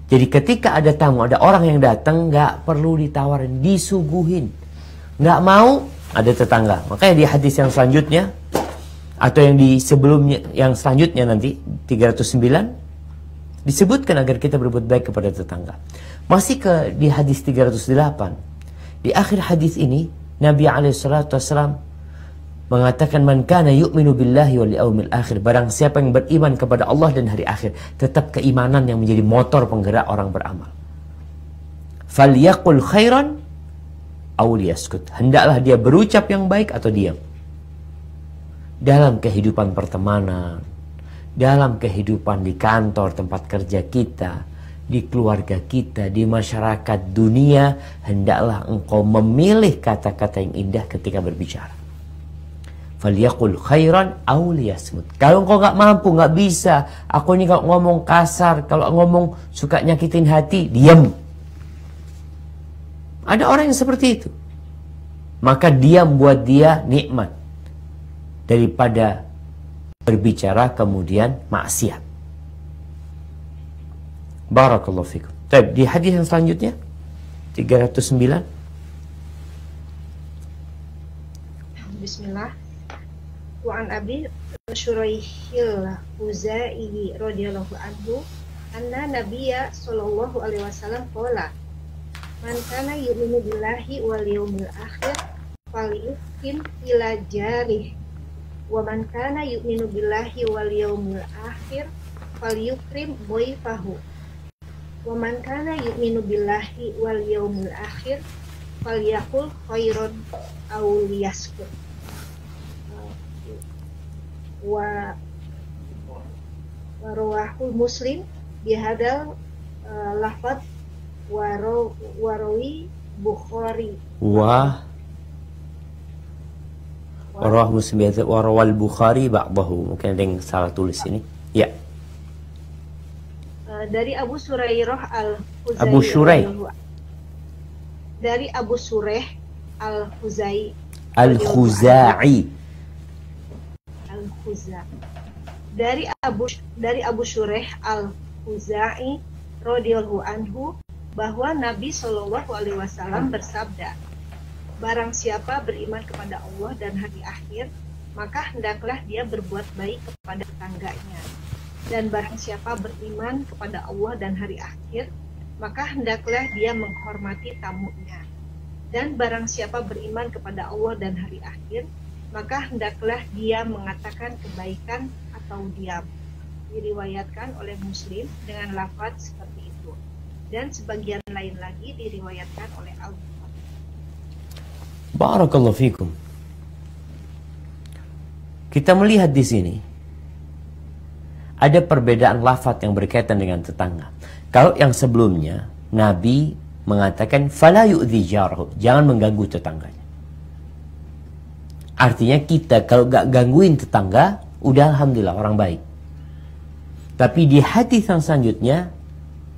Jadi ketika ada tamu, ada orang yang datang, nggak perlu ditawarin, disuguhin. Nggak mau, ada tetangga. Makanya di hadis yang selanjutnya, atau yang di sebelumnya, yang selanjutnya nanti 309, disebutkan agar kita berbuat baik kepada tetangga. Masih di hadis 308, di akhir hadis ini Nabi SAW mengatakan, man kana yu'minu billahi wal yawmil akhir, barang siapa yang beriman kepada Allah dan hari akhir, tetap keimanan yang menjadi motor penggerak orang beramal. Falyaqul khairan aw liyaskut, hendaklah dia berucap yang baik atau diam. Dalam kehidupan pertemanan, dalam kehidupan di kantor tempat kerja kita, di keluarga kita, di masyarakat dunia, hendaklah engkau memilih kata-kata yang indah ketika berbicara. Falyaqul khairan aw liyasmut. Kalau engkau nggak mampu, nggak bisa, aku ini kalau ngomong kasar, kalau ngomong suka nyakitin hati, diam. Ada orang yang seperti itu. Maka diam buat dia nikmat daripada berbicara kemudian maksiat. Barakallahu fikum. Baik, di hadis yang selanjutnya 309. Bismillah. Wa an Abi Syuraihil Huzai radhiyallahu anhu anna Nabiyya sallallahu alaihi wasallam qala man kana yu'minu billahi wal yawmil akhir falyuhsin ila jarih wa man kana yu'minu billahi wal yawmil akhir falyukrim dhaifahu wa man kana yu'minu billahi wal yawmil akhir falyaqul khairan aw liyaskut. Wa rawahul Muslim bihadal lafaz warawi Bukhari Rawah Muslim warawal Bukhari ba'dahu. Mungkin ada yang salah tulis ini. Ya. Dari Abu Surairah al-Khuzai. Abu Syuraih. Dari Abu Suraih al-Khuzai. Al-Khuzai. Dari Abu Syuraih al-Khuzai radhiyallahu anhu bahwa Nabi Shallallahu alaihi wasallam bersabda, barang siapa beriman kepada Allah dan hari akhir, maka hendaklah dia berbuat baik kepada tetangganya. Dan barang siapa beriman kepada Allah dan hari akhir, maka hendaklah dia menghormati tamunya. Dan barang siapa beriman kepada Allah dan hari akhir, maka hendaklah dia mengatakan kebaikan atau diam. Diriwayatkan oleh Muslim dengan lafaz seperti itu. Dan sebagian lain lagi diriwayatkan oleh Al-Bukhari. Barakallahu fikum. Kita melihat di sini ada perbedaan lafaz yang berkaitan dengan tetangga. Kalau yang sebelumnya Nabi mengatakan fala yu'dhi jarahu, jangan mengganggu tetangganya. Artinya kita kalau gak gangguin tetangga, udah alhamdulillah orang baik. Tapi di hadis yang selanjutnya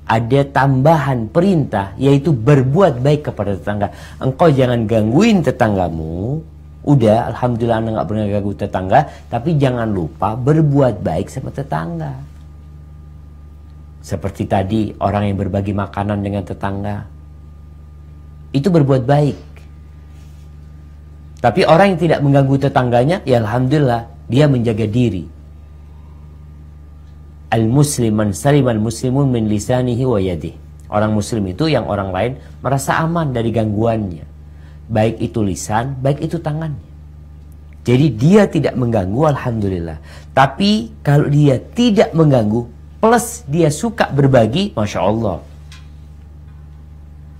ada tambahan perintah, yaitu berbuat baik kepada tetangga. Engkau jangan gangguin tetanggamu. Udah alhamdulillah anda gak pernah ganggu tetangga, tapi jangan lupa berbuat baik sama tetangga. Seperti tadi orang yang berbagi makanan dengan tetangga, itu berbuat baik. Tapi orang yang tidak mengganggu tetangganya, ya alhamdulillah dia menjaga diri. Al-muslim man salimal muslimun min lisanihi wa yadihi. Orang muslim itu yang orang lain merasa aman dari gangguannya. Baik itu lisan, baik itu tangannya. Jadi dia tidak mengganggu, alhamdulillah. Tapi kalau dia tidak mengganggu, plus dia suka berbagi, Masya Allah.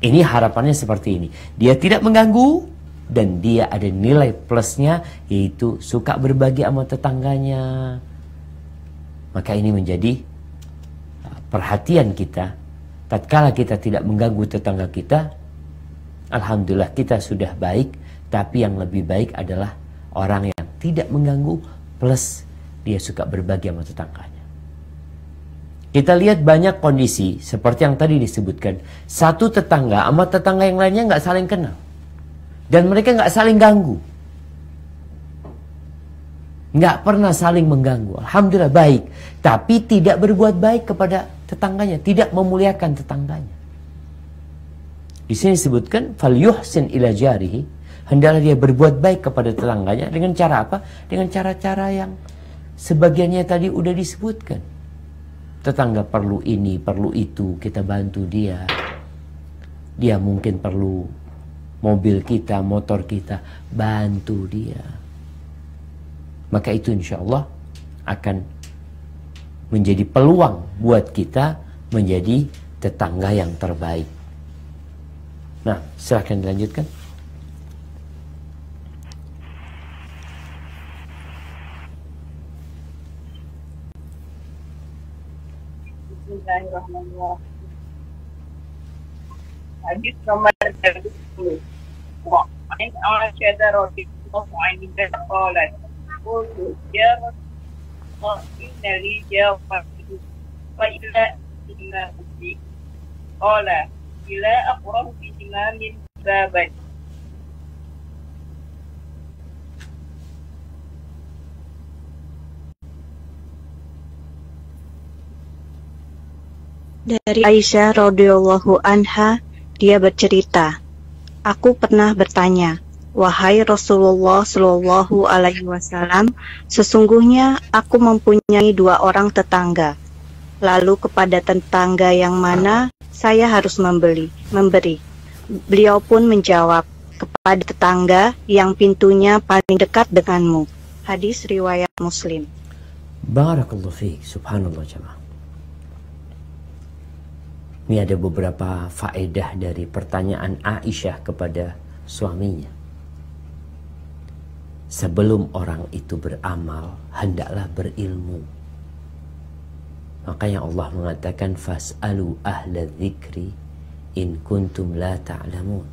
Ini harapannya seperti ini. Dia tidak mengganggu, dan dia ada nilai plusnya, yaitu suka berbagi sama tetangganya. Maka ini menjadi perhatian kita. Tatkala kita tidak mengganggu tetangga kita, alhamdulillah kita sudah baik. Tapi yang lebih baik adalah orang yang tidak mengganggu, plus dia suka berbagi sama tetangganya. Kita lihat banyak kondisi seperti yang tadi disebutkan. Satu tetangga sama tetangga yang lainnya nggak saling kenal. Dan mereka nggak saling ganggu. Nggak pernah saling mengganggu. Alhamdulillah baik. Tapi tidak berbuat baik kepada tetangganya. Tidak memuliakan tetangganya. Di sini disebutkan, falyuhsin ila jarihi. Hendaklah dia berbuat baik kepada tetangganya. Dengan cara apa? Dengan cara-cara yang sebagiannya tadi udah disebutkan. Tetangga perlu ini, perlu itu. Kita bantu dia. Dia mungkin perlu mobil kita, motor kita, bantu dia. Maka itu insya Allah akan menjadi peluang buat kita menjadi tetangga yang terbaik. Nah, silahkan dilanjutkan. Bismillahirrahmanirrahim. Hadis nomor 30. وعن عائشة رضي الله عنها قالت قلت يا رسول الله إن لي جارا فإلى إمامتي قال إلى أقرب إمام بابا. Dari Aisyah radhiyallahu anha, dia bercerita, aku pernah bertanya, wahai Rasulullah Shallallahu Alaihi Wasallam, sesungguhnya aku mempunyai 2 orang tetangga. Lalu kepada tetangga yang mana saya harus memberi. Beliau pun menjawab, kepada tetangga yang pintunya paling dekat denganmu. Hadis riwayat Muslim. Barakallahu fiik. Subhanallah jemaah. Ini ada beberapa faedah dari pertanyaan Aisyah kepada suaminya. Sebelum orang itu beramal, hendaklah berilmu. Makanya Allah mengatakan fas'alu ahla dzikri in kuntum la ta'lamun.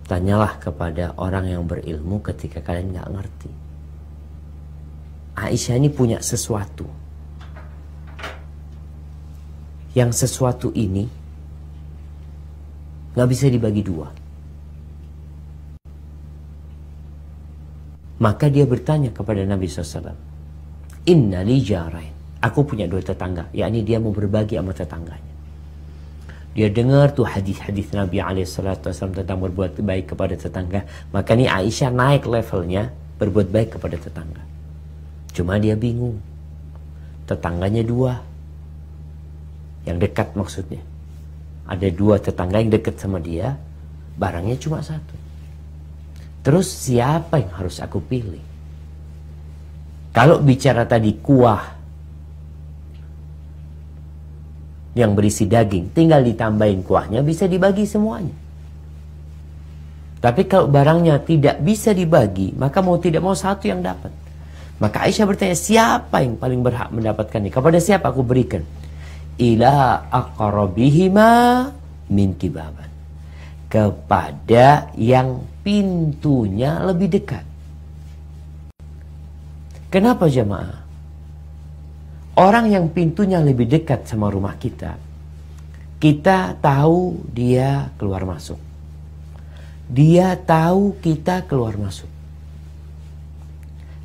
Tanyalah kepada orang yang berilmu ketika kalian nggak ngerti. Aisyah ini punya sesuatu. Yang sesuatu ini nggak bisa dibagi 2. Maka dia bertanya kepada Nabi SAW, Inna li jarain. Aku punya 2 tetangga, yakni dia mau berbagi sama tetangganya. Dia dengar tuh hadis-hadis Nabi SAW tentang berbuat baik kepada tetangga. Maka nih Aisyah naik levelnya berbuat baik kepada tetangga. Cuma dia bingung. Tetangganya 2. Yang dekat maksudnya. Ada 2 tetangga yang dekat sama dia. Barangnya cuma 1. Terus siapa yang harus aku pilih? Kalau bicara tadi kuah yang berisi daging, tinggal ditambahin kuahnya, bisa dibagi semuanya. Tapi kalau barangnya tidak bisa dibagi, maka mau tidak mau 1 yang dapat. Maka Aisyah bertanya, siapa yang paling berhak mendapatkan ini? Kepada siapa aku berikan? Ila aqrabihima min kibaban. Kepada yang pintunya lebih dekat. Kenapa jemaah? Orang yang pintunya lebih dekat sama rumah kita, kita tahu dia keluar masuk. Dia tahu kita keluar masuk.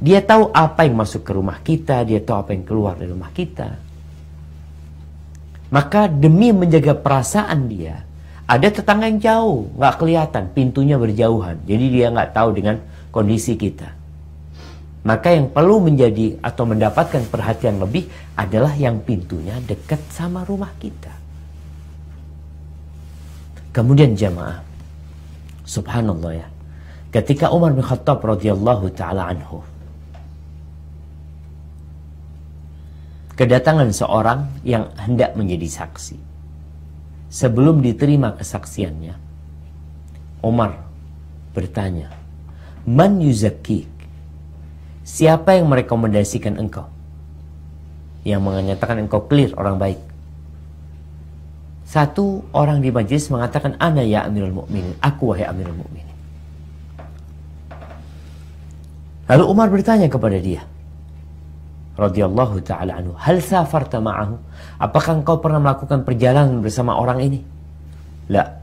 Dia tahu apa yang masuk ke rumah kita, dia tahu apa yang keluar dari rumah kita. Maka demi menjaga perasaan dia, ada tetangga yang jauh, nggak kelihatan, pintunya berjauhan. Jadi dia nggak tahu dengan kondisi kita. Maka yang perlu menjadi atau mendapatkan perhatian lebih adalah yang pintunya dekat sama rumah kita. Kemudian jamaah, subhanallah ya, ketika Umar bin Khattab radhiyallahu taala anhu kedatangan seorang yang hendak menjadi saksi. Sebelum diterima kesaksiannya, Umar bertanya, Man yuzakkik? Siapa yang merekomendasikan engkau? Yang menyatakan engkau clear, orang baik. Satu orang di majlis mengatakan, Ana ya Amirul Mukminin, aku wahai Amirul Mukminin. Lalu Umar bertanya kepada dia, radhiyallahu ta'ala anhu, hal safarta ma'ahu? Apakah engkau pernah melakukan perjalanan bersama orang ini? La.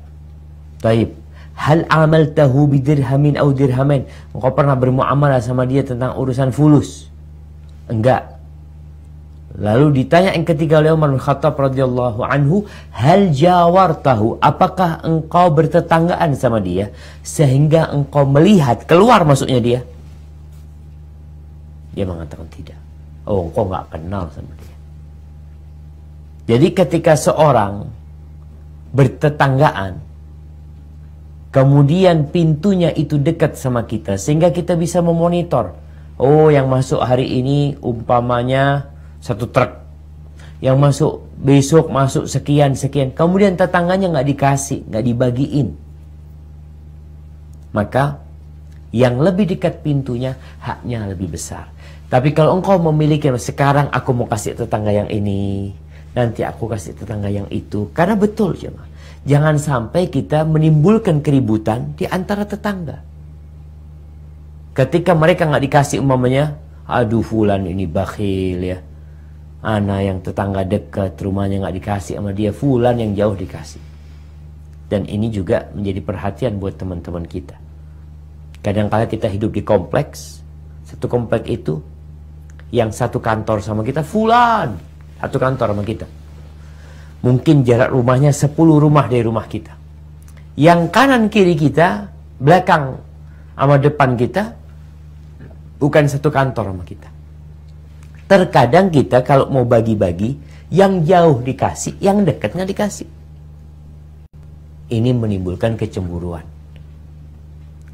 Taib. Hal amaltahu bidirhamin au dirhamin? Engkau pernah bermuamalah sama dia tentang urusan fulus? Enggak. Lalu ditanya yang ketiga oleh Umar bin Khattab radhiyallahu anhu, hal jawartahu? Apakah engkau bertetanggaan sama dia sehingga engkau melihat keluar masuknya dia? Dia mengatakan tidak. Oh, engkau nggak kenal sama dia. Jadi ketika seorang bertetanggaan, kemudian pintunya itu dekat sama kita, sehingga kita bisa memonitor. Oh, yang masuk hari ini umpamanya 1 truk. Yang masuk besok masuk sekian-sekian. Kemudian tetangganya nggak dikasih, nggak dibagiin. Maka yang lebih dekat pintunya haknya lebih besar. Tapi kalau engkau memiliki, sekarang aku mau kasih tetangga yang ini, nanti aku kasih tetangga yang itu. Karena betul jemaah, jangan sampai kita menimbulkan keributan di antara tetangga. Ketika mereka nggak dikasih umpamanya, aduh fulan ini bakhil ya. Ana yang tetangga dekat rumahnya nggak dikasih sama dia, fulan yang jauh dikasih. Dan ini juga menjadi perhatian buat teman-teman kita. Kadang-kadang kita hidup di kompleks, satu kompleks itu yang satu kantor sama kita, fulan satu kantor sama kita. Mungkin jarak rumahnya 10 rumah dari rumah kita. Yang kanan kiri kita, belakang sama depan kita, bukan satu kantor sama kita. Terkadang kita kalau mau bagi-bagi, yang jauh dikasih, yang dekat nggak dikasih. Ini menimbulkan kecemburuan.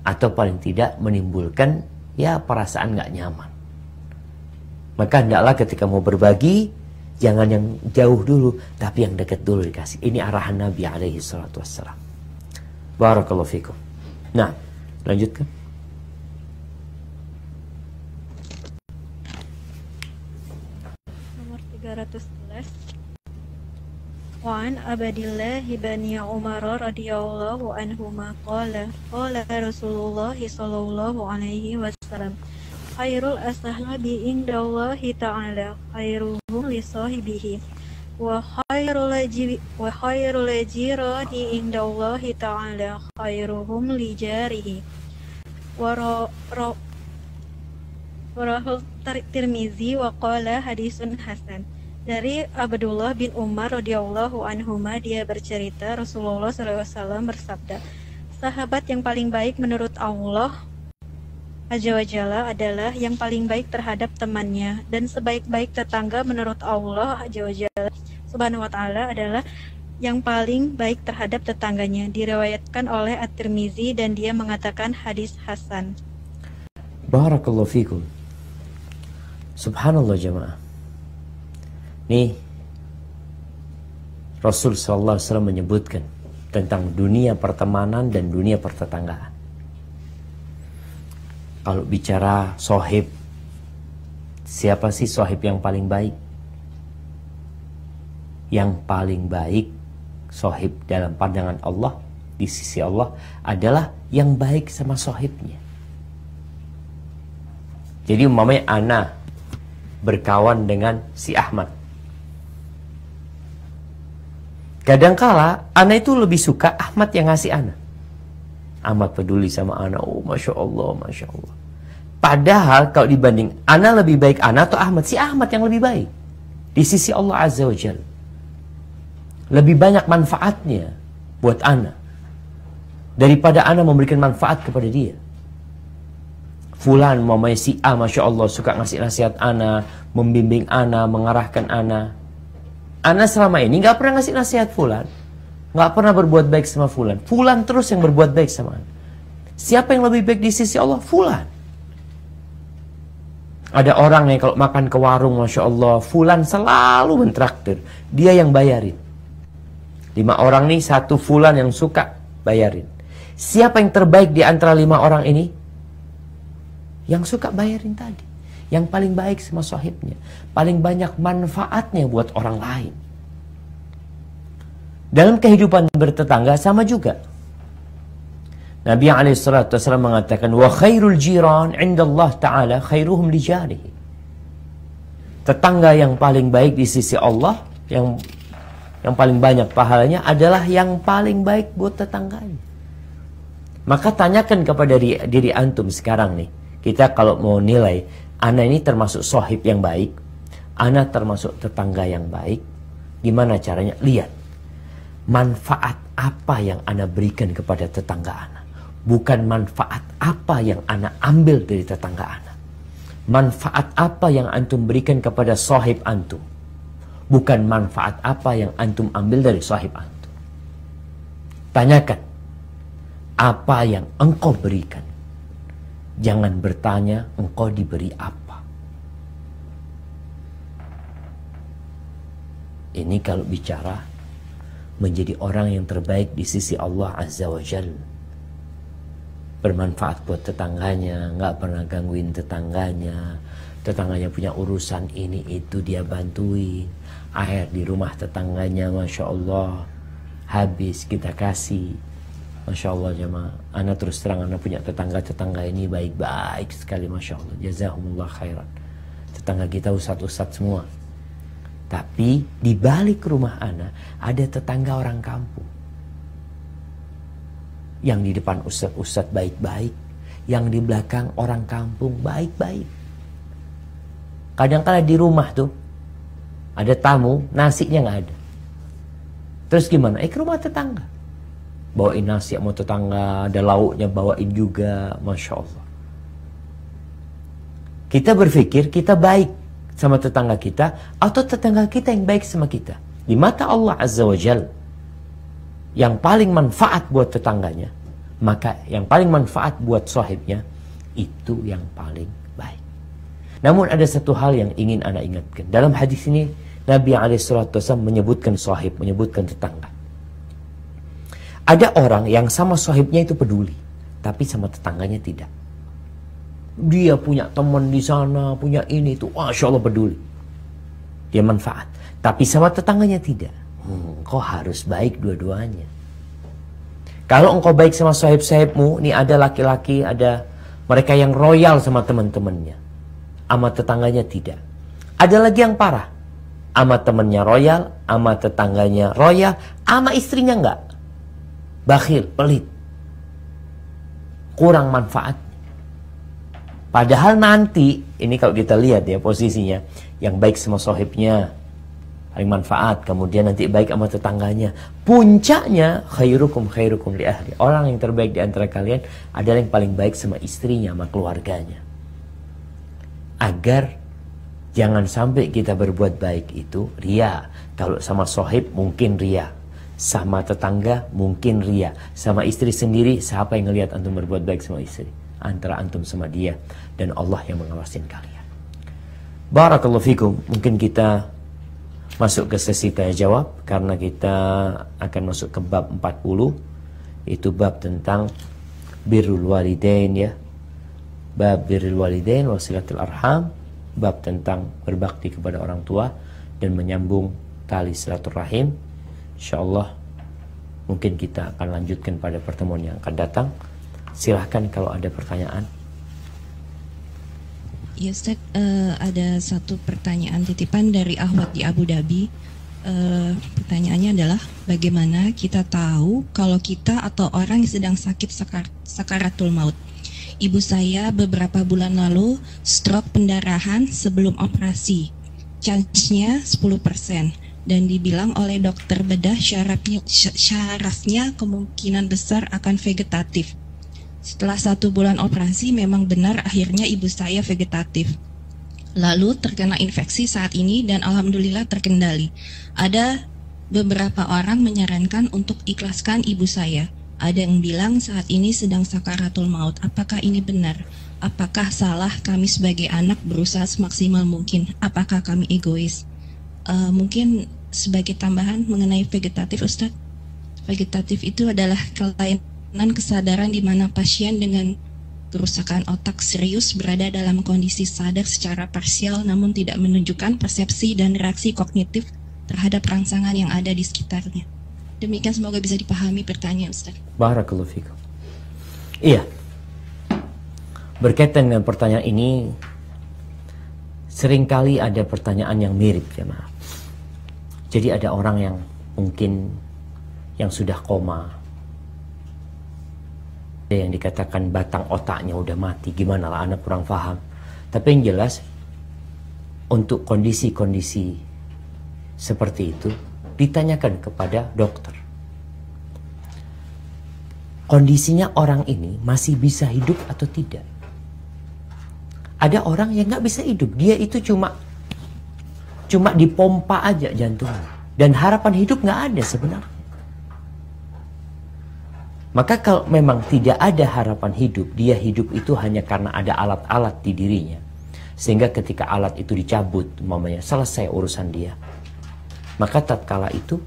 Atau paling tidak menimbulkan ya perasaan nggak nyaman. Maka hendaklah ketika mau berbagi, jangan yang jauh dulu, tapi yang dekat dulu dikasih. Ini arahan Nabi alaihi salatu wassalam. Barakallahu fikum. Nah, lanjutkan. Nomor 311. Wa an Abdillah bin Umar radhiyallahu anhuma qala Rasulullah sallallahu alaihi wasallam khairul ashabi indallahi ta'ala khairuhum li sahibihi wa khairul jirani indallahi ta'ala khairuhum li jarihi wa rawahu Tirmizi wa qala hadisun hasan. Dari Abdullah bin Umar radhiyallahu anhuma, dia bercerita Rasulullah SAW bersabda, sahabat yang paling baik menurut Allah Azza wa Jalla adalah yang paling baik terhadap temannya, dan sebaik-baik tetangga menurut Allah Azza wa Jalla Subhanahu wa Ta'ala adalah yang paling baik terhadap tetangganya. Diriwayatkan oleh At-Tirmizi dan dia mengatakan hadis hasan. Barakallahu fikum. Subhanallah jemaah. Nih, Rasul SAW menyebutkan tentang dunia pertemanan dan dunia pertetanggaan. Kalau bicara sohib, siapa sih sohib yang paling baik? Yang paling baik sohib dalam pandangan Allah, di sisi Allah, adalah yang baik sama sohibnya. Jadi umpamanya ana berkawan dengan si Ahmad. Kadangkala ana itu lebih suka Ahmad yang ngasih ana. Ahmad peduli sama ana. Oh, Masya Allah, Masya Allah. Padahal kalau dibanding ana lebih baik ana atau Ahmad, si Ahmad yang lebih baik di sisi Allah Azza wa Jalla. Lebih banyak manfaatnya buat ana daripada ana memberikan manfaat kepada dia. Fulan mamanya si A, Masya Allah, suka ngasih nasihat ana, membimbing ana, mengarahkan ana. Ana selama ini gak pernah ngasih nasihat Fulan, gak pernah berbuat baik sama Fulan. Fulan terus yang berbuat baik sama ana. Siapa yang lebih baik di sisi Allah? Fulan. Ada orang yang kalau makan ke warung, Masya Allah, Fulan selalu mentraktir, dia yang bayarin. 5 orang nih, 1 Fulan yang suka bayarin. Siapa yang terbaik di antara 5 orang ini? Yang suka bayarin tadi, yang paling baik sama sahibnya, paling banyak manfaatnya buat orang lain. Dalam kehidupan bertetangga sama juga. Nabi SAW mengatakan, wa khairul jiran indallah ta'ala khairuhum li jarihi. Tetangga yang paling baik di sisi Allah, yang paling banyak pahalanya adalah yang paling baik buat tetangganya. Maka tanyakan kepada diri antum sekarang nih. Kita kalau mau nilai, ana ini termasuk sohib yang baik, ana termasuk tetangga yang baik, gimana caranya? Lihat, manfaat apa yang ana berikan kepada tetangga ana, bukan manfaat apa yang ana ambil dari tetangga ana. Manfaat apa yang antum berikan kepada sohib antum, bukan manfaat apa yang antum ambil dari sohib antum. Tanyakan, apa yang engkau berikan. Jangan bertanya engkau diberi apa. Ini kalau bicara menjadi orang yang terbaik di sisi Allah Azza wa Jalla. Bermanfaat buat tetangganya, nggak pernah gangguin tetangganya. Tetangganya punya urusan ini itu dia bantuin. Air di rumah tetangganya, Masya Allah, habis kita kasih. Masya Allah jemaah, ana terus terang ana punya tetangga ini baik-baik sekali, Masya Allah, jazahumullah khairan. Tetangga kita ustadz-ustadz semua. Tapi di balik rumah ana ada tetangga orang kampung. Yang di depan ustadz-ustadz baik-baik, yang di belakang orang kampung baik-baik. Kadang-kadang di rumah tuh ada tamu, nasinya nggak ada. Terus gimana? Ke rumah tetangga. Bawain nasi sama tetangga, ada lauknya bawain juga, Masya Allah. Kita berpikir kita baik sama tetangga kita, atau tetangga kita yang baik sama kita. Di mata Allah Azza wa Jal, yang paling manfaat buat tetangganya, maka yang paling manfaat buat sahibnya, itu yang paling baik. Namun ada satu hal yang ingin Anda ingatkan. Dalam hadis ini, Nabi SAW menyebutkan sahib, menyebutkan tetangga. Ada orang yang sama sahibnya itu peduli, tapi sama tetangganya tidak. Dia punya teman di sana, punya ini itu, Masya Allah peduli. Dia manfaat. Tapi sama tetangganya tidak. Kau harus baik dua-duanya. Kalau engkau baik sama sahib-sahibmu, nih ada laki-laki, ada mereka yang royal sama teman-temannya. Sama tetangganya tidak. Ada lagi yang parah. Sama temannya royal, sama tetangganya royal, sama istrinya enggak. Bakhil, pelit. Kurang manfaat. Padahal nanti, ini kalau kita lihat ya posisinya, yang baik sama sahibnya, paling manfaat, kemudian nanti baik sama tetangganya. Puncaknya, khairukum li ahli. Orang yang terbaik di antara kalian adalah yang paling baik sama istrinya, sama keluarganya. Agar jangan sampai kita berbuat baik itu ria. Kalau sama sahib mungkin ria. Sama tetangga mungkin ria. Sama istri sendiri, siapa yang ngelihat antum berbuat baik sama istri? Antara antum sama dia, dan Allah yang mengawasin kalian. Barakallahu fikum. Mungkin kita masuk ke sesi tanya jawab, karena kita akan masuk ke bab 40. Itu bab tentang birrul walidain ya. Bab birrul walidain wasilatul arham. Bab tentang berbakti kepada orang tua dan menyambung tali silaturahim. Insyaallah mungkin kita akan lanjutkan pada pertemuan yang akan datang. Silahkan kalau ada pertanyaan. Ya Ustaz, ada satu pertanyaan titipan dari Ahwat di Abu Dhabi. Pertanyaannya adalah, bagaimana kita tahu kalau kita atau orang yang sedang sakit sakaratul maut? Ibu saya beberapa bulan lalu stroke pendarahan sebelum operasi. Chance-nya 10%. Dan dibilang oleh dokter bedah syarafnya kemungkinan besar akan vegetatif. Setelah 1 bulan operasi memang benar akhirnya ibu saya vegetatif. Lalu terkena infeksi saat ini dan alhamdulillah terkendali. Ada beberapa orang menyarankan untuk ikhlaskan ibu saya. Ada yang bilang saat ini sedang sakaratul maut. Apakah ini benar? Apakah salah kami sebagai anak berusaha semaksimal mungkin? Apakah kami egois? Mungkin sebagai tambahan mengenai vegetatif Ustaz. Vegetatif itu adalah kelainan kesadaran di mana pasien dengan kerusakan otak serius berada dalam kondisi sadar secara parsial namun tidak menunjukkan persepsi dan reaksi kognitif terhadap rangsangan yang ada di sekitarnya. Demikian, semoga bisa dipahami pertanyaan Ustaz. Barakallahu fikum. Iya. Berkaitan dengan pertanyaan ini, seringkali ada pertanyaan yang mirip ya maaf. Jadi ada orang yang mungkin yang sudah koma, ada yang dikatakan batang otaknya udah mati, gimana lah, anak kurang paham. Tapi yang jelas untuk kondisi-kondisi seperti itu ditanyakan kepada dokter. Kondisinya orang ini masih bisa hidup atau tidak? Ada orang yang nggak bisa hidup, dia itu cuma dipompa aja jantungnya, dan harapan hidup nggak ada sebenarnya. Maka kalau memang tidak ada harapan hidup, dia hidup itu hanya karena ada alat-alat di dirinya. Sehingga ketika alat itu dicabut, umpamanya selesai urusan dia. Maka tatkala itu,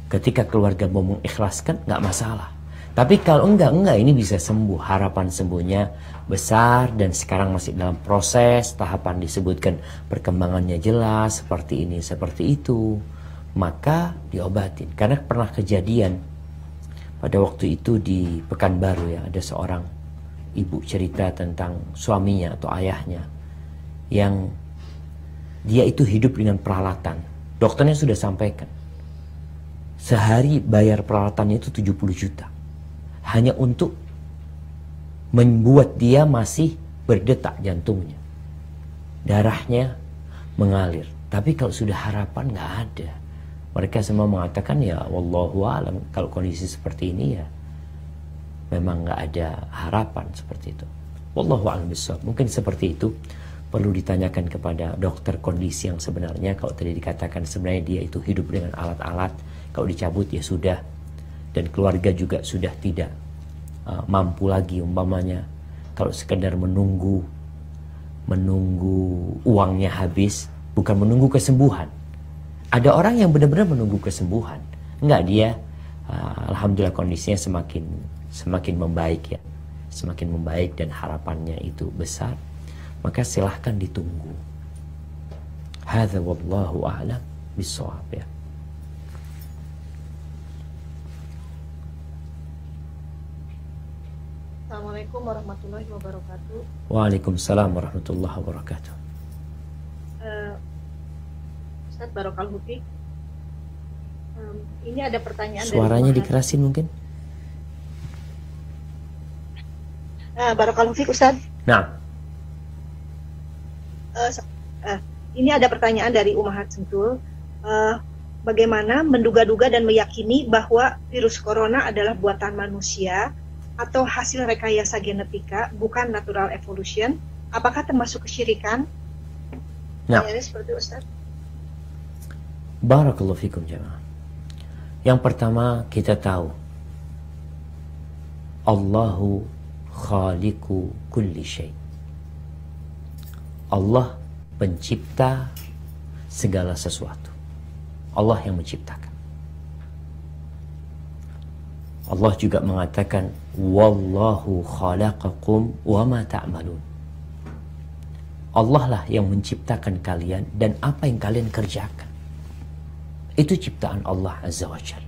ketika keluarga mau mengikhlaskan, nggak masalah. Tapi kalau enggak, ini bisa sembuh. Harapan sembuhnya besar dan sekarang masih dalam proses, tahapan disebutkan perkembangannya jelas, seperti ini, seperti itu. Maka diobatin. Karena pernah kejadian pada waktu itu di Pekanbaru ya, ada seorang ibu cerita tentang suaminya atau ayahnya yang dia itu hidup dengan peralatan. Dokternya sudah sampaikan, sehari bayar peralatannya itu 70 juta. Hanya untuk membuat dia masih berdetak jantungnya. Darahnya mengalir. Tapi kalau sudah harapan nggak ada. Mereka semua mengatakan ya wallahu alam, kalau kondisi seperti ini ya memang nggak ada harapan seperti itu. Wallahu a'lam bishawab. Mungkin seperti itu perlu ditanyakan kepada dokter kondisi yang sebenarnya. Kalau tadi dikatakan sebenarnya dia itu hidup dengan alat-alat, kalau dicabut ya sudah, dan keluarga juga sudah tidak mampu lagi umpamanya. Kalau sekedar menunggu uangnya habis, bukan menunggu kesembuhan. Ada orang yang benar-benar menunggu kesembuhan. Enggak, dia alhamdulillah kondisinya semakin membaik ya. Semakin membaik dan harapannya itu besar. Maka silahkan ditunggu. Hadza wallahu a'lam bishawab ya. Assalamualaikum warahmatullahi wabarakatuh. Waalaikumsalam warahmatullahi wabarakatuh. Ustaz Barakallahu Fiik. Ini ada pertanyaan. Suaranya dari dikerasin mungkin. Barakallahu Fiik Ustaz. Nah. Ini ada pertanyaan dari Umahat Sentul. Bagaimana menduga-duga dan meyakini bahwa virus corona adalah buatan manusia atau hasil rekayasa genetika, bukan natural evolution? Apakah termasuk kesyirikan? Nah. Pertanyaannya seperti Ustaz. Barakallahu fikum jamaah. Yang pertama kita tahu Allahu khaliqu kulli syai'. Allah pencipta segala sesuatu. Allah yang menciptakan. Allah juga mengatakan wallahu khalaqakum wa ma ta'malun. Allah lah yang menciptakan kalian dan apa yang kalian kerjakan. Itu ciptaan Allah Azza wa Jalla.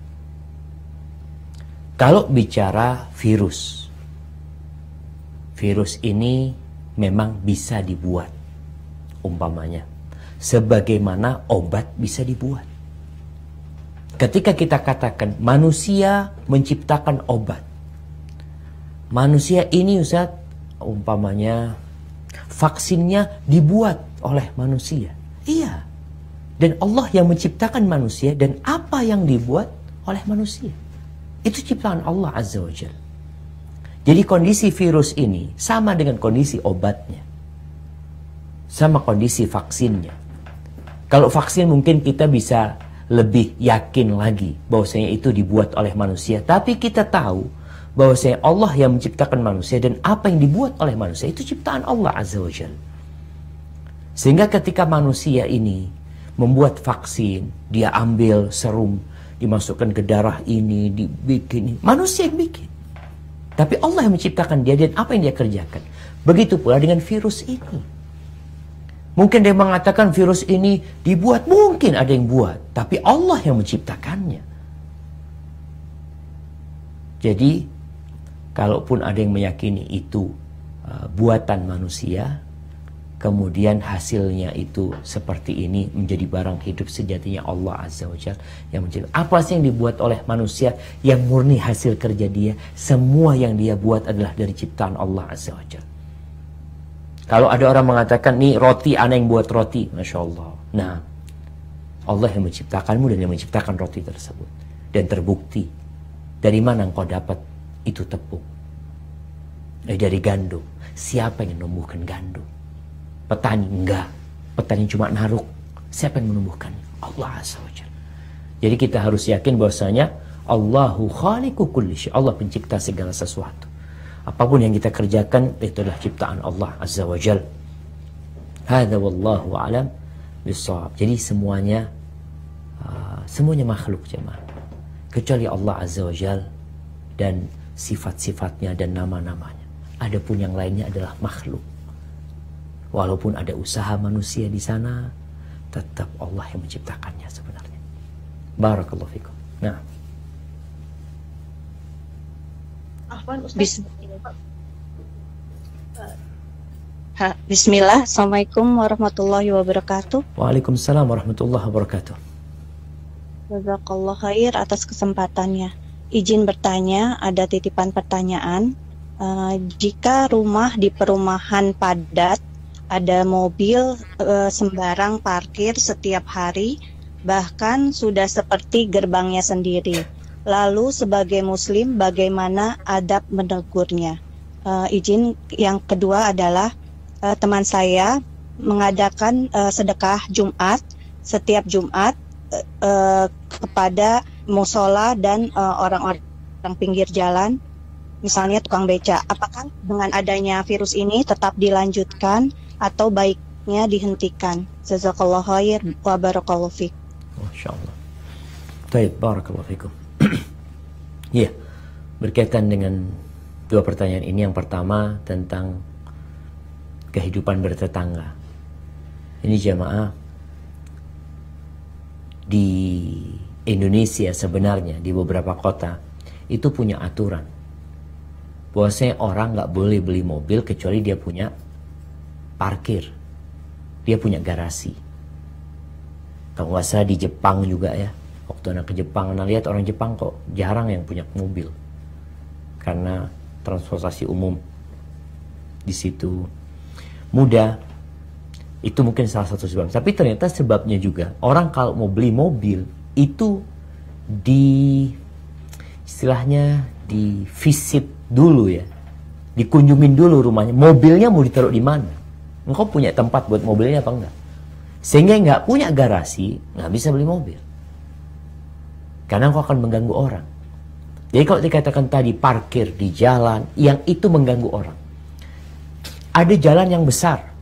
Kalau bicara virus ini memang bisa dibuat. Umpamanya, sebagaimana obat bisa dibuat. Ketika kita katakan manusia menciptakan obat, manusia ini Ustaz, umpamanya vaksinnya dibuat oleh manusia. Iya. Dan Allah yang menciptakan manusia dan apa yang dibuat oleh manusia. Itu ciptaan Allah Azza wa Jalla. Jadi kondisi virus ini sama dengan kondisi obatnya. Sama kondisi vaksinnya. Kalau vaksin mungkin kita bisa lebih yakin lagi bahwasanya itu dibuat oleh manusia. Tapi kita tahu bahwasanya Allah yang menciptakan manusia dan apa yang dibuat oleh manusia itu ciptaan Allah Azza wa Jalla. Sehingga ketika manusia ini membuat vaksin, dia ambil serum, dimasukkan ke darah ini, dibikin. Manusia yang bikin. Tapi Allah yang menciptakan dia dan apa yang dia kerjakan. Begitu pula dengan virus ini. Mungkin dia mengatakan virus ini dibuat, mungkin ada yang buat. Tapi Allah yang menciptakannya. Jadi, kalaupun ada yang meyakini itu buatan manusia, kemudian hasilnya itu seperti ini, menjadi barang hidup sejatinya Allah Azza wa Jalla yang menciptakan. Apa sih yang dibuat oleh manusia yang murni hasil kerja dia? Semua yang dia buat adalah dari ciptaan Allah Azza wa Jalla. Kalau ada orang mengatakan, nih roti, ana yang buat roti. Masya Allah. Nah, Allah yang menciptakanmu dan yang menciptakan roti tersebut. Dan terbukti. Dari mana engkau dapat itu tepung? Dari gandum. Siapa yang menumbuhkan gandum? Petani? Enggak. Petani cuma naruk. Siapa yang menumbuhkan? Allah Azza wa Jalla. Jadi kita harus yakin bahwasanya Allahu khaliqu kulli syai'. Allah pencipta segala sesuatu. Apapun yang kita kerjakan itu adalah ciptaan Allah Azza wa Jalla. Hadza wallahu a'lam bishawab. Jadi semuanya makhluk jemaah. Kecuali Allah Azza wa Jalla dan sifat-sifatnya dan nama-namanya. Adapun yang lainnya adalah makhluk. Walaupun ada usaha manusia di sana, tetap Allah yang menciptakannya sebenarnya. Barakallahu fikum. Nah. Bismillah. Assalamualaikum warahmatullahi wabarakatuh. Waalaikumsalam warahmatullahi wabarakatuh. Jazakallah khair atas kesempatannya. Izin bertanya, ada titipan pertanyaan. Jika rumah di perumahan padat ada mobil sembarang parkir setiap hari, bahkan sudah seperti gerbangnya sendiri. Lalu sebagai muslim bagaimana adab menegurnya? Izin yang kedua adalah teman saya mengadakan sedekah Jumat setiap Jumat kepada musola dan orang-orang pinggir jalan, misalnya tukang beca. Apakah dengan adanya virus ini tetap dilanjutkan atau baiknya dihentikan? Jazakallahu khair wa barakallahu fiik. Masyaallah. Baik, barakallahu fikum. Ya, berkaitan dengan dua pertanyaan ini. Yang pertama tentang kehidupan bertetangga. Ini jamaah, di Indonesia sebenarnya di beberapa kota itu punya aturan bahwasanya orang nggak boleh beli mobil kecuali dia punya parkir, dia punya garasi. Kalau nggak salah di Jepang juga ya, waktu anak ke Jepang, anak lihat orang Jepang kok jarang yang punya mobil karena transportasi umum di situ mudah. Itu mungkin salah satu sebab. Tapi ternyata sebabnya juga orang kalau mau beli mobil itu istilahnya di visit dulu ya, dikunjungin dulu rumahnya, mobilnya mau ditaruh di mana, engkau punya tempat buat mobilnya apa enggak, sehingga nggak punya garasi nggak bisa beli mobil karena engkau akan mengganggu orang. Jadi kalau dikatakan tadi parkir di jalan yang itu mengganggu orang, ada jalan yang besar,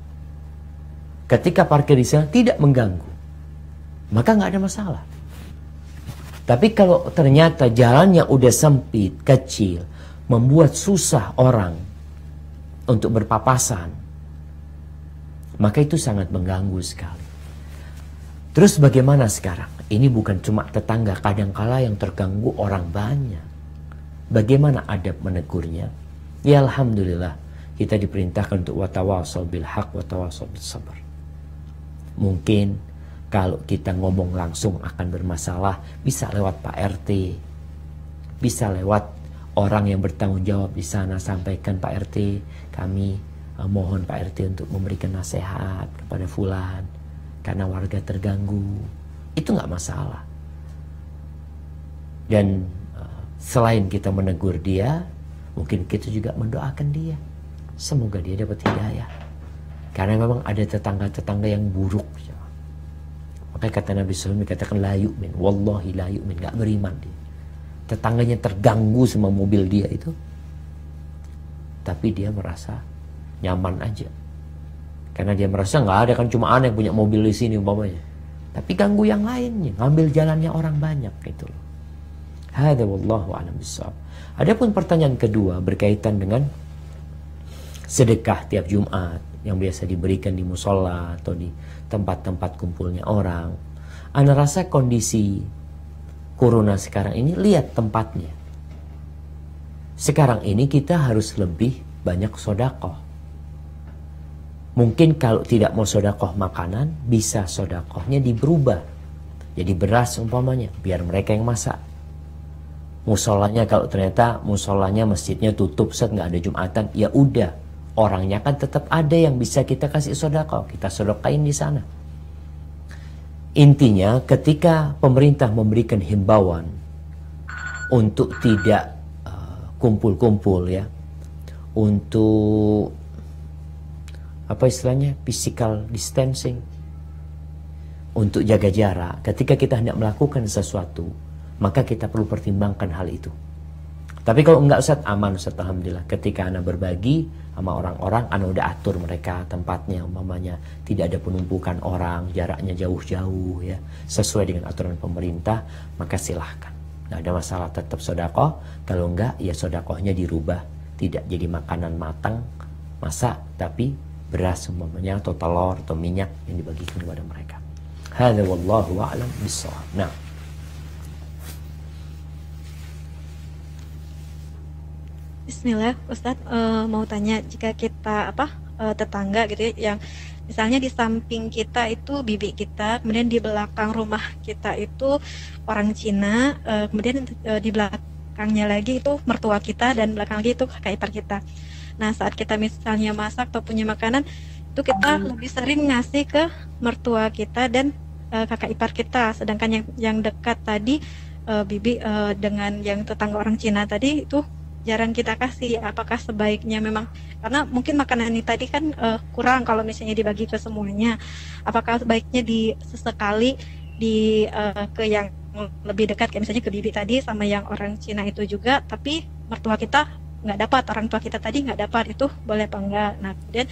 ketika parkir di sana tidak mengganggu, maka nggak ada masalah. Tapi kalau ternyata jalannya udah sempit, kecil, membuat susah orang untuk berpapasan, maka itu sangat mengganggu sekali. Terus bagaimana sekarang? Ini bukan cuma tetangga, kadangkala yang terganggu orang banyak. Bagaimana adab menegurnya? Ya alhamdulillah, kita diperintahkan untuk watawasau bil haq watawasau bis sabr. Mungkin kalau kita ngomong langsung akan bermasalah, bisa lewat Pak RT, bisa lewat orang yang bertanggung jawab di sana, sampaikan Pak RT, kami mohon Pak RT untuk memberikan nasihat kepada fulan karena warga terganggu. Itu nggak masalah. Dan selain kita menegur dia, mungkin kita juga mendoakan dia, semoga dia dapat hidayah. Karena memang ada tetangga-tetangga yang buruk. Makanya kata Nabi SAW dikatakan la yu'min, wallahi la yu'min, gak beriman dia. Tetangganya terganggu sama mobil dia itu, tapi dia merasa nyaman aja. Karena dia merasa nggak ada, kan cuma aneh punya mobil di sini umpamanya. Tapi ganggu yang lainnya, ngambil jalannya orang banyak gitu loh. Hadza wallahu a'lam bishawab. Adapun pertanyaan kedua berkaitan dengan sedekah tiap Jumat yang biasa diberikan di musola atau di tempat-tempat kumpulnya orang. Ana rasa kondisi corona sekarang ini, lihat tempatnya. Sekarang ini kita harus lebih banyak sodakoh. Mungkin kalau tidak mau sodakoh makanan, bisa sodakohnya diberubah jadi beras umpamanya, biar mereka yang masak. Musolanya kalau ternyata musolanya masjidnya tutup, set nggak ada Jumatan, ya udah, orangnya kan tetap ada yang bisa kita kasih sodakoh, kita sodokain di sana. Intinya ketika pemerintah memberikan himbauan untuk tidak kumpul-kumpul ya, untuk apa istilahnya, physical distancing, untuk jaga jarak, ketika kita hendak melakukan sesuatu, maka kita perlu pertimbangkan hal itu. Tapi kalau enggak Ustaz, aman Ustaz, alhamdulillah. Ketika Ana berbagi sama orang-orang, Ana udah atur mereka tempatnya, umpamanya tidak ada penumpukan orang, jaraknya jauh-jauh ya, sesuai dengan aturan pemerintah, maka silahkan, nggak ada masalah, tetap sodakoh. Kalau enggak, ya sodakohnya dirubah, tidak jadi makanan matang masak, tapi beras umpamanya, atau telur atau minyak yang dibagikan kepada mereka. Hadza wallahu a'lam bishawab. Nah, Bismillah, Ustadz mau tanya, jika kita tetangga gitu ya, yang misalnya di samping kita itu bibi kita, kemudian di belakang rumah kita itu orang Cina, kemudian di belakangnya lagi itu mertua kita, dan belakang lagi itu kakak ipar kita. Nah, saat kita misalnya masak atau punya makanan, itu kita lebih sering ngasih ke mertua kita dan kakak ipar kita. Sedangkan yang dekat tadi, bibi dengan yang tetangga orang Cina tadi itu jarang kita kasih. Apakah sebaiknya memang, karena mungkin makanan ini tadi kan kurang kalau misalnya dibagi ke semuanya, apakah sebaiknya sesekali ke yang lebih dekat, kayak misalnya ke bibi tadi sama yang orang Cina itu juga, tapi mertua kita nggak dapat, orang tua kita tadi nggak dapat, itu boleh apa enggak? Nah, kemudian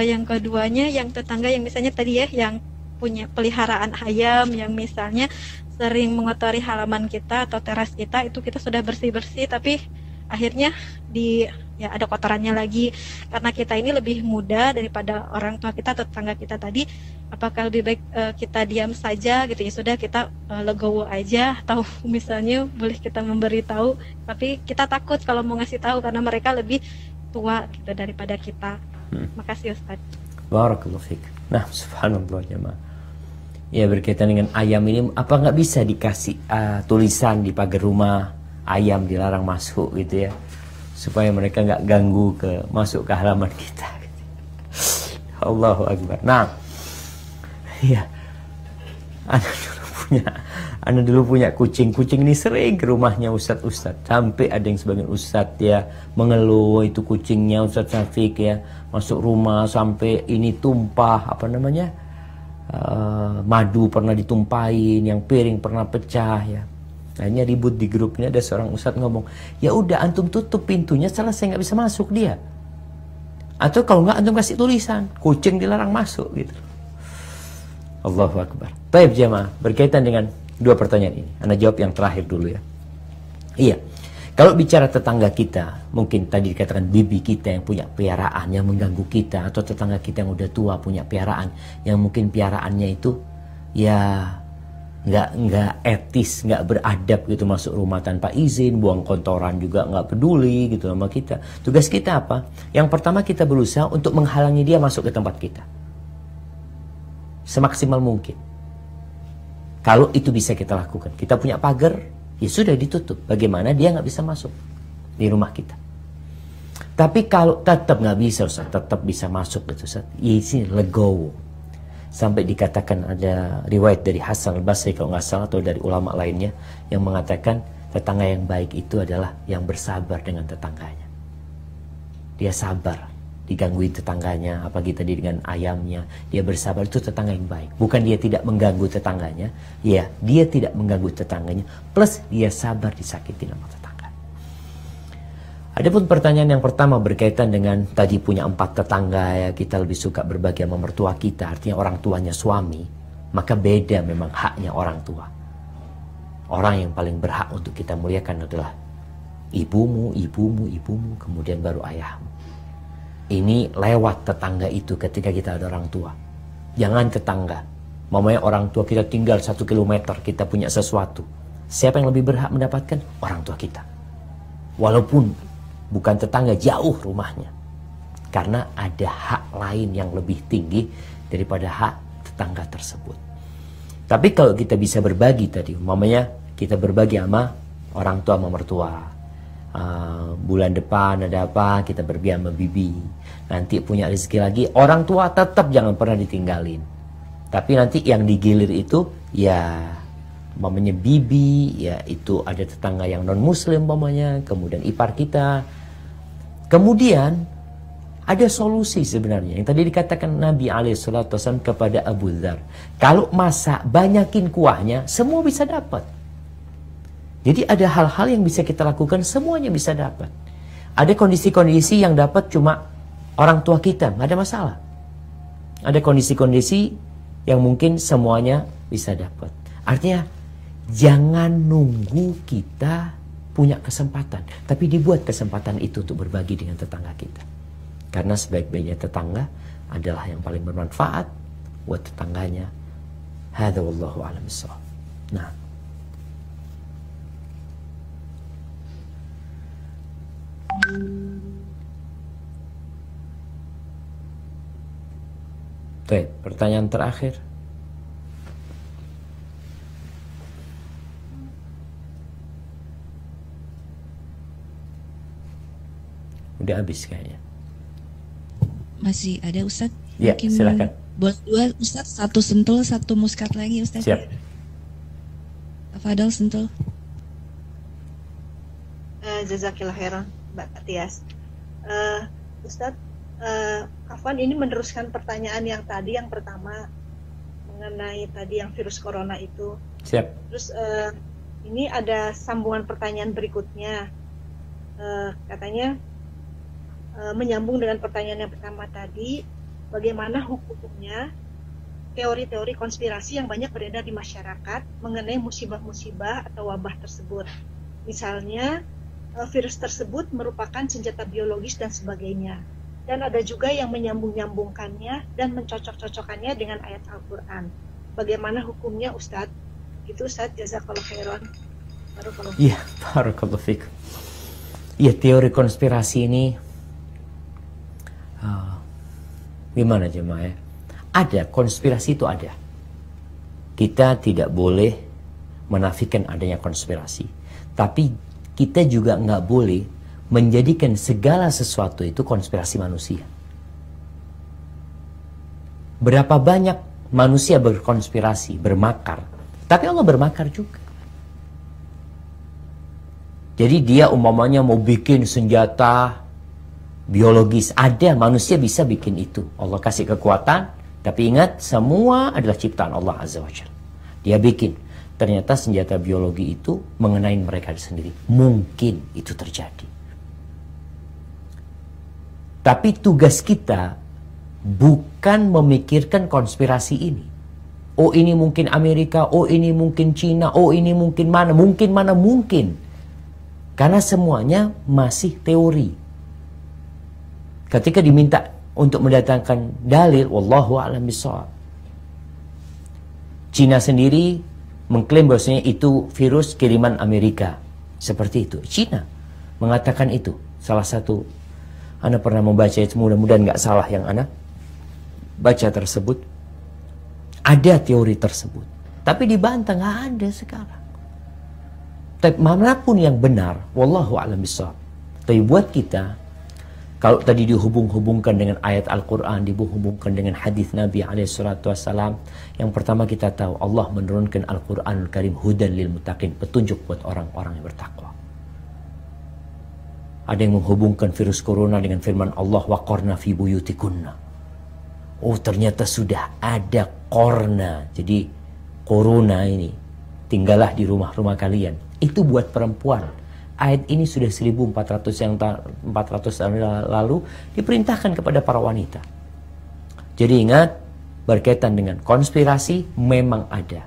yang keduanya yang tetangga yang misalnya tadi ya, yang punya peliharaan ayam yang misalnya sering mengotori halaman kita atau teras kita, itu kita sudah bersih-bersih tapi akhirnya ada kotorannya lagi. Karena kita ini lebih muda daripada orang tua kita, tetangga kita tadi, apakah lebih baik kita diam saja gitu ya, sudah kita legowo aja, atau misalnya boleh kita memberitahu, tapi kita takut kalau mau ngasih tahu karena mereka lebih tua gitu daripada kita. Makasih Ustaz. Barakallahu fiik. Nah, subhanallah jemaah. Ya, berkaitan dengan ayam ini, apa nggak bisa dikasih tulisan di pagar rumah, ayam dilarang masuk gitu ya, supaya mereka nggak ganggu masuk ke halaman kita gitu. Allahu Akbar. Nah, ya, Ana dulu punya kucing ini sering ke rumahnya Ustadz, sampai ada yang sebagian Ustadz ya mengeluh itu kucingnya Ustadz Syafiq ya, masuk rumah sampai ini tumpah madu pernah ditumpahin, yang piring pernah pecah ya. Akhirnya ribut di grupnya, ada seorang ustadz ngomong, ya udah antum tutup pintunya, selesai, nggak bisa masuk dia. Atau kalau nggak antum kasih tulisan, kucing dilarang masuk gitu. Allahu Akbar. Baik jemaah, berkaitan dengan dua pertanyaan ini, Anda jawab yang terakhir dulu ya. Iya, kalau bicara tetangga kita, mungkin tadi dikatakan bibi kita yang punya piaraan yang mengganggu kita, atau tetangga kita yang udah tua punya piaraan yang mungkin piaraannya itu ya nggak etis, nggak beradab gitu, masuk rumah tanpa izin, buang kotoran juga nggak peduli gitu sama kita. Tugas kita apa? Yang pertama, kita berusaha untuk menghalangi dia masuk ke tempat kita semaksimal mungkin. Kalau itu bisa kita lakukan, kita punya pagar, ya sudah ditutup. Bagaimana dia nggak bisa masuk di rumah kita? Tapi kalau tetap nggak bisa, Ustaz, tetap bisa masuk gitu, Ustaz, isi legowo. Sampai dikatakan ada riwayat dari Hasan al-Basri kalau nggak salah, atau dari ulama lainnya, yang mengatakan tetangga yang baik itu adalah yang bersabar dengan tetangganya. Dia sabar digangguin tetangganya, apalagi tadi dengan ayamnya, dia bersabar, itu tetangga yang baik. Bukan dia tidak mengganggu tetangganya, ya dia tidak mengganggu tetangganya, plus dia sabar disakiti sama tetangga. Adapun pertanyaan yang pertama berkaitan dengan tadi punya 4 tetangga ya, kita lebih suka berbagi sama mertua kita, artinya orang tuanya suami, maka beda memang haknya orang tua. Orang yang paling berhak untuk kita muliakan adalah ibumu, kemudian baru ayahmu. Ini lewat tetangga itu ketika kita ada orang tua. Jangan tetangga. Mamanya orang tua kita tinggal 1 kilometer, kita punya sesuatu. Siapa yang lebih berhak mendapatkan? Orang tua kita. Walaupun bukan tetangga, jauh rumahnya. Karena ada hak lain yang lebih tinggi daripada hak tetangga tersebut. Tapi kalau kita bisa berbagi tadi, mamanya kita berbagi sama orang tua sama mertua. Bulan depan ada apa, kita berbagi sama bibi. Nanti punya rezeki lagi, orang tua tetap jangan pernah ditinggalin. Tapi nanti yang digilir itu ya mamanya bibi, ya itu ada tetangga yang non muslim mamanya, kemudian ipar kita. Kemudian ada solusi sebenarnya yang tadi dikatakan Nabi SAW kepada Abu Dzar, kalau masak banyakin kuahnya, semua bisa dapat. Jadi ada hal-hal yang bisa kita lakukan, semuanya bisa dapat. Ada kondisi-kondisi yang dapat cuma orang tua kita, nggak ada masalah. Ada kondisi-kondisi yang mungkin semuanya bisa dapat. Artinya jangan nunggu kita punya kesempatan, tapi dibuat kesempatan itu untuk berbagi dengan tetangga kita. Karena sebaik-baiknya tetangga adalah yang paling bermanfaat buat tetangganya. Hadza wallahu a'lam bishawab. Nah, baik, pertanyaan terakhir. Udah habis kayaknya. Masih ada Ustadz? Ya, Mungkin silakan. Boleh dua Ustaz, satu sentul, satu muskat lagi Ustaz. Siap. Fadal sentul. Jazakillah khairan, Mbak Tias. Ustadz, Afwan ini meneruskan pertanyaan yang tadi, yang pertama mengenai tadi yang virus corona itu. Siap. Terus ini ada sambungan pertanyaan berikutnya. Katanya menyambung dengan pertanyaan yang pertama tadi, bagaimana hukumnya teori-teori konspirasi yang banyak beredar di masyarakat mengenai musibah-musibah atau wabah tersebut. Misalnya virus tersebut merupakan senjata biologis dan sebagainya. Dan ada juga yang menyambung-nyambungkannya dan mencocok-cocokannya dengan ayat Al-Quran. Bagaimana hukumnya Ustadz? Itu Ustadz, jazakallahu khairan. Iya, barakallahu fikum. Iya, teori konspirasi ini gimana jemaah ya? Ada, konspirasi itu ada. Kita tidak boleh menafikan adanya konspirasi. Tapi kita juga nggak boleh menjadikan segala sesuatu itu konspirasi manusia. Berapa banyak manusia berkonspirasi, bermakar. Tapi Allah bermakar juga. Jadi dia umpamanya mau bikin senjata biologis. Ada, manusia bisa bikin itu. Allah kasih kekuatan. Tapi ingat, semua adalah ciptaan Allah Azza wa Jalla. Dia bikin. Ternyata senjata biologi itu mengenai mereka sendiri. Mungkin itu terjadi. Tapi tugas kita bukan memikirkan konspirasi ini. Oh ini mungkin Amerika, oh ini mungkin Cina, oh ini mungkin mana. Mungkin mana mungkin. Karena semuanya masih teori. Ketika diminta untuk mendatangkan dalil, wallahu a'lam bishawab. Cina sendiri mengklaim bahwasanya itu virus kiriman Amerika. Seperti itu. Cina mengatakan itu. Salah satu, Ana pernah membaca itu, mudah-mudahan nggak salah yang Ana baca tersebut. Ada teori tersebut. Tapi dibantah, nggak ada sekarang. Tapi manapun yang benar, wallahu a'lam bishawab. Tapi buat kita, kalau tadi dihubung-hubungkan dengan ayat Al-Quran, dihubungkan dengan hadis Nabi SAW, yang pertama kita tahu Allah menurunkan Al-Quranul Karim hudan lil muttaqin, petunjuk buat orang-orang yang bertakwa. Ada yang menghubungkan virus corona dengan firman Allah, waqarna fi buyutikunna. Oh ternyata sudah ada korna, jadi corona ini tinggallah di rumah-rumah kalian. Itu buat perempuan. Ayat ini sudah 1400 tahun lalu diperintahkan kepada para wanita. Jadi ingat, berkaitan dengan konspirasi memang ada.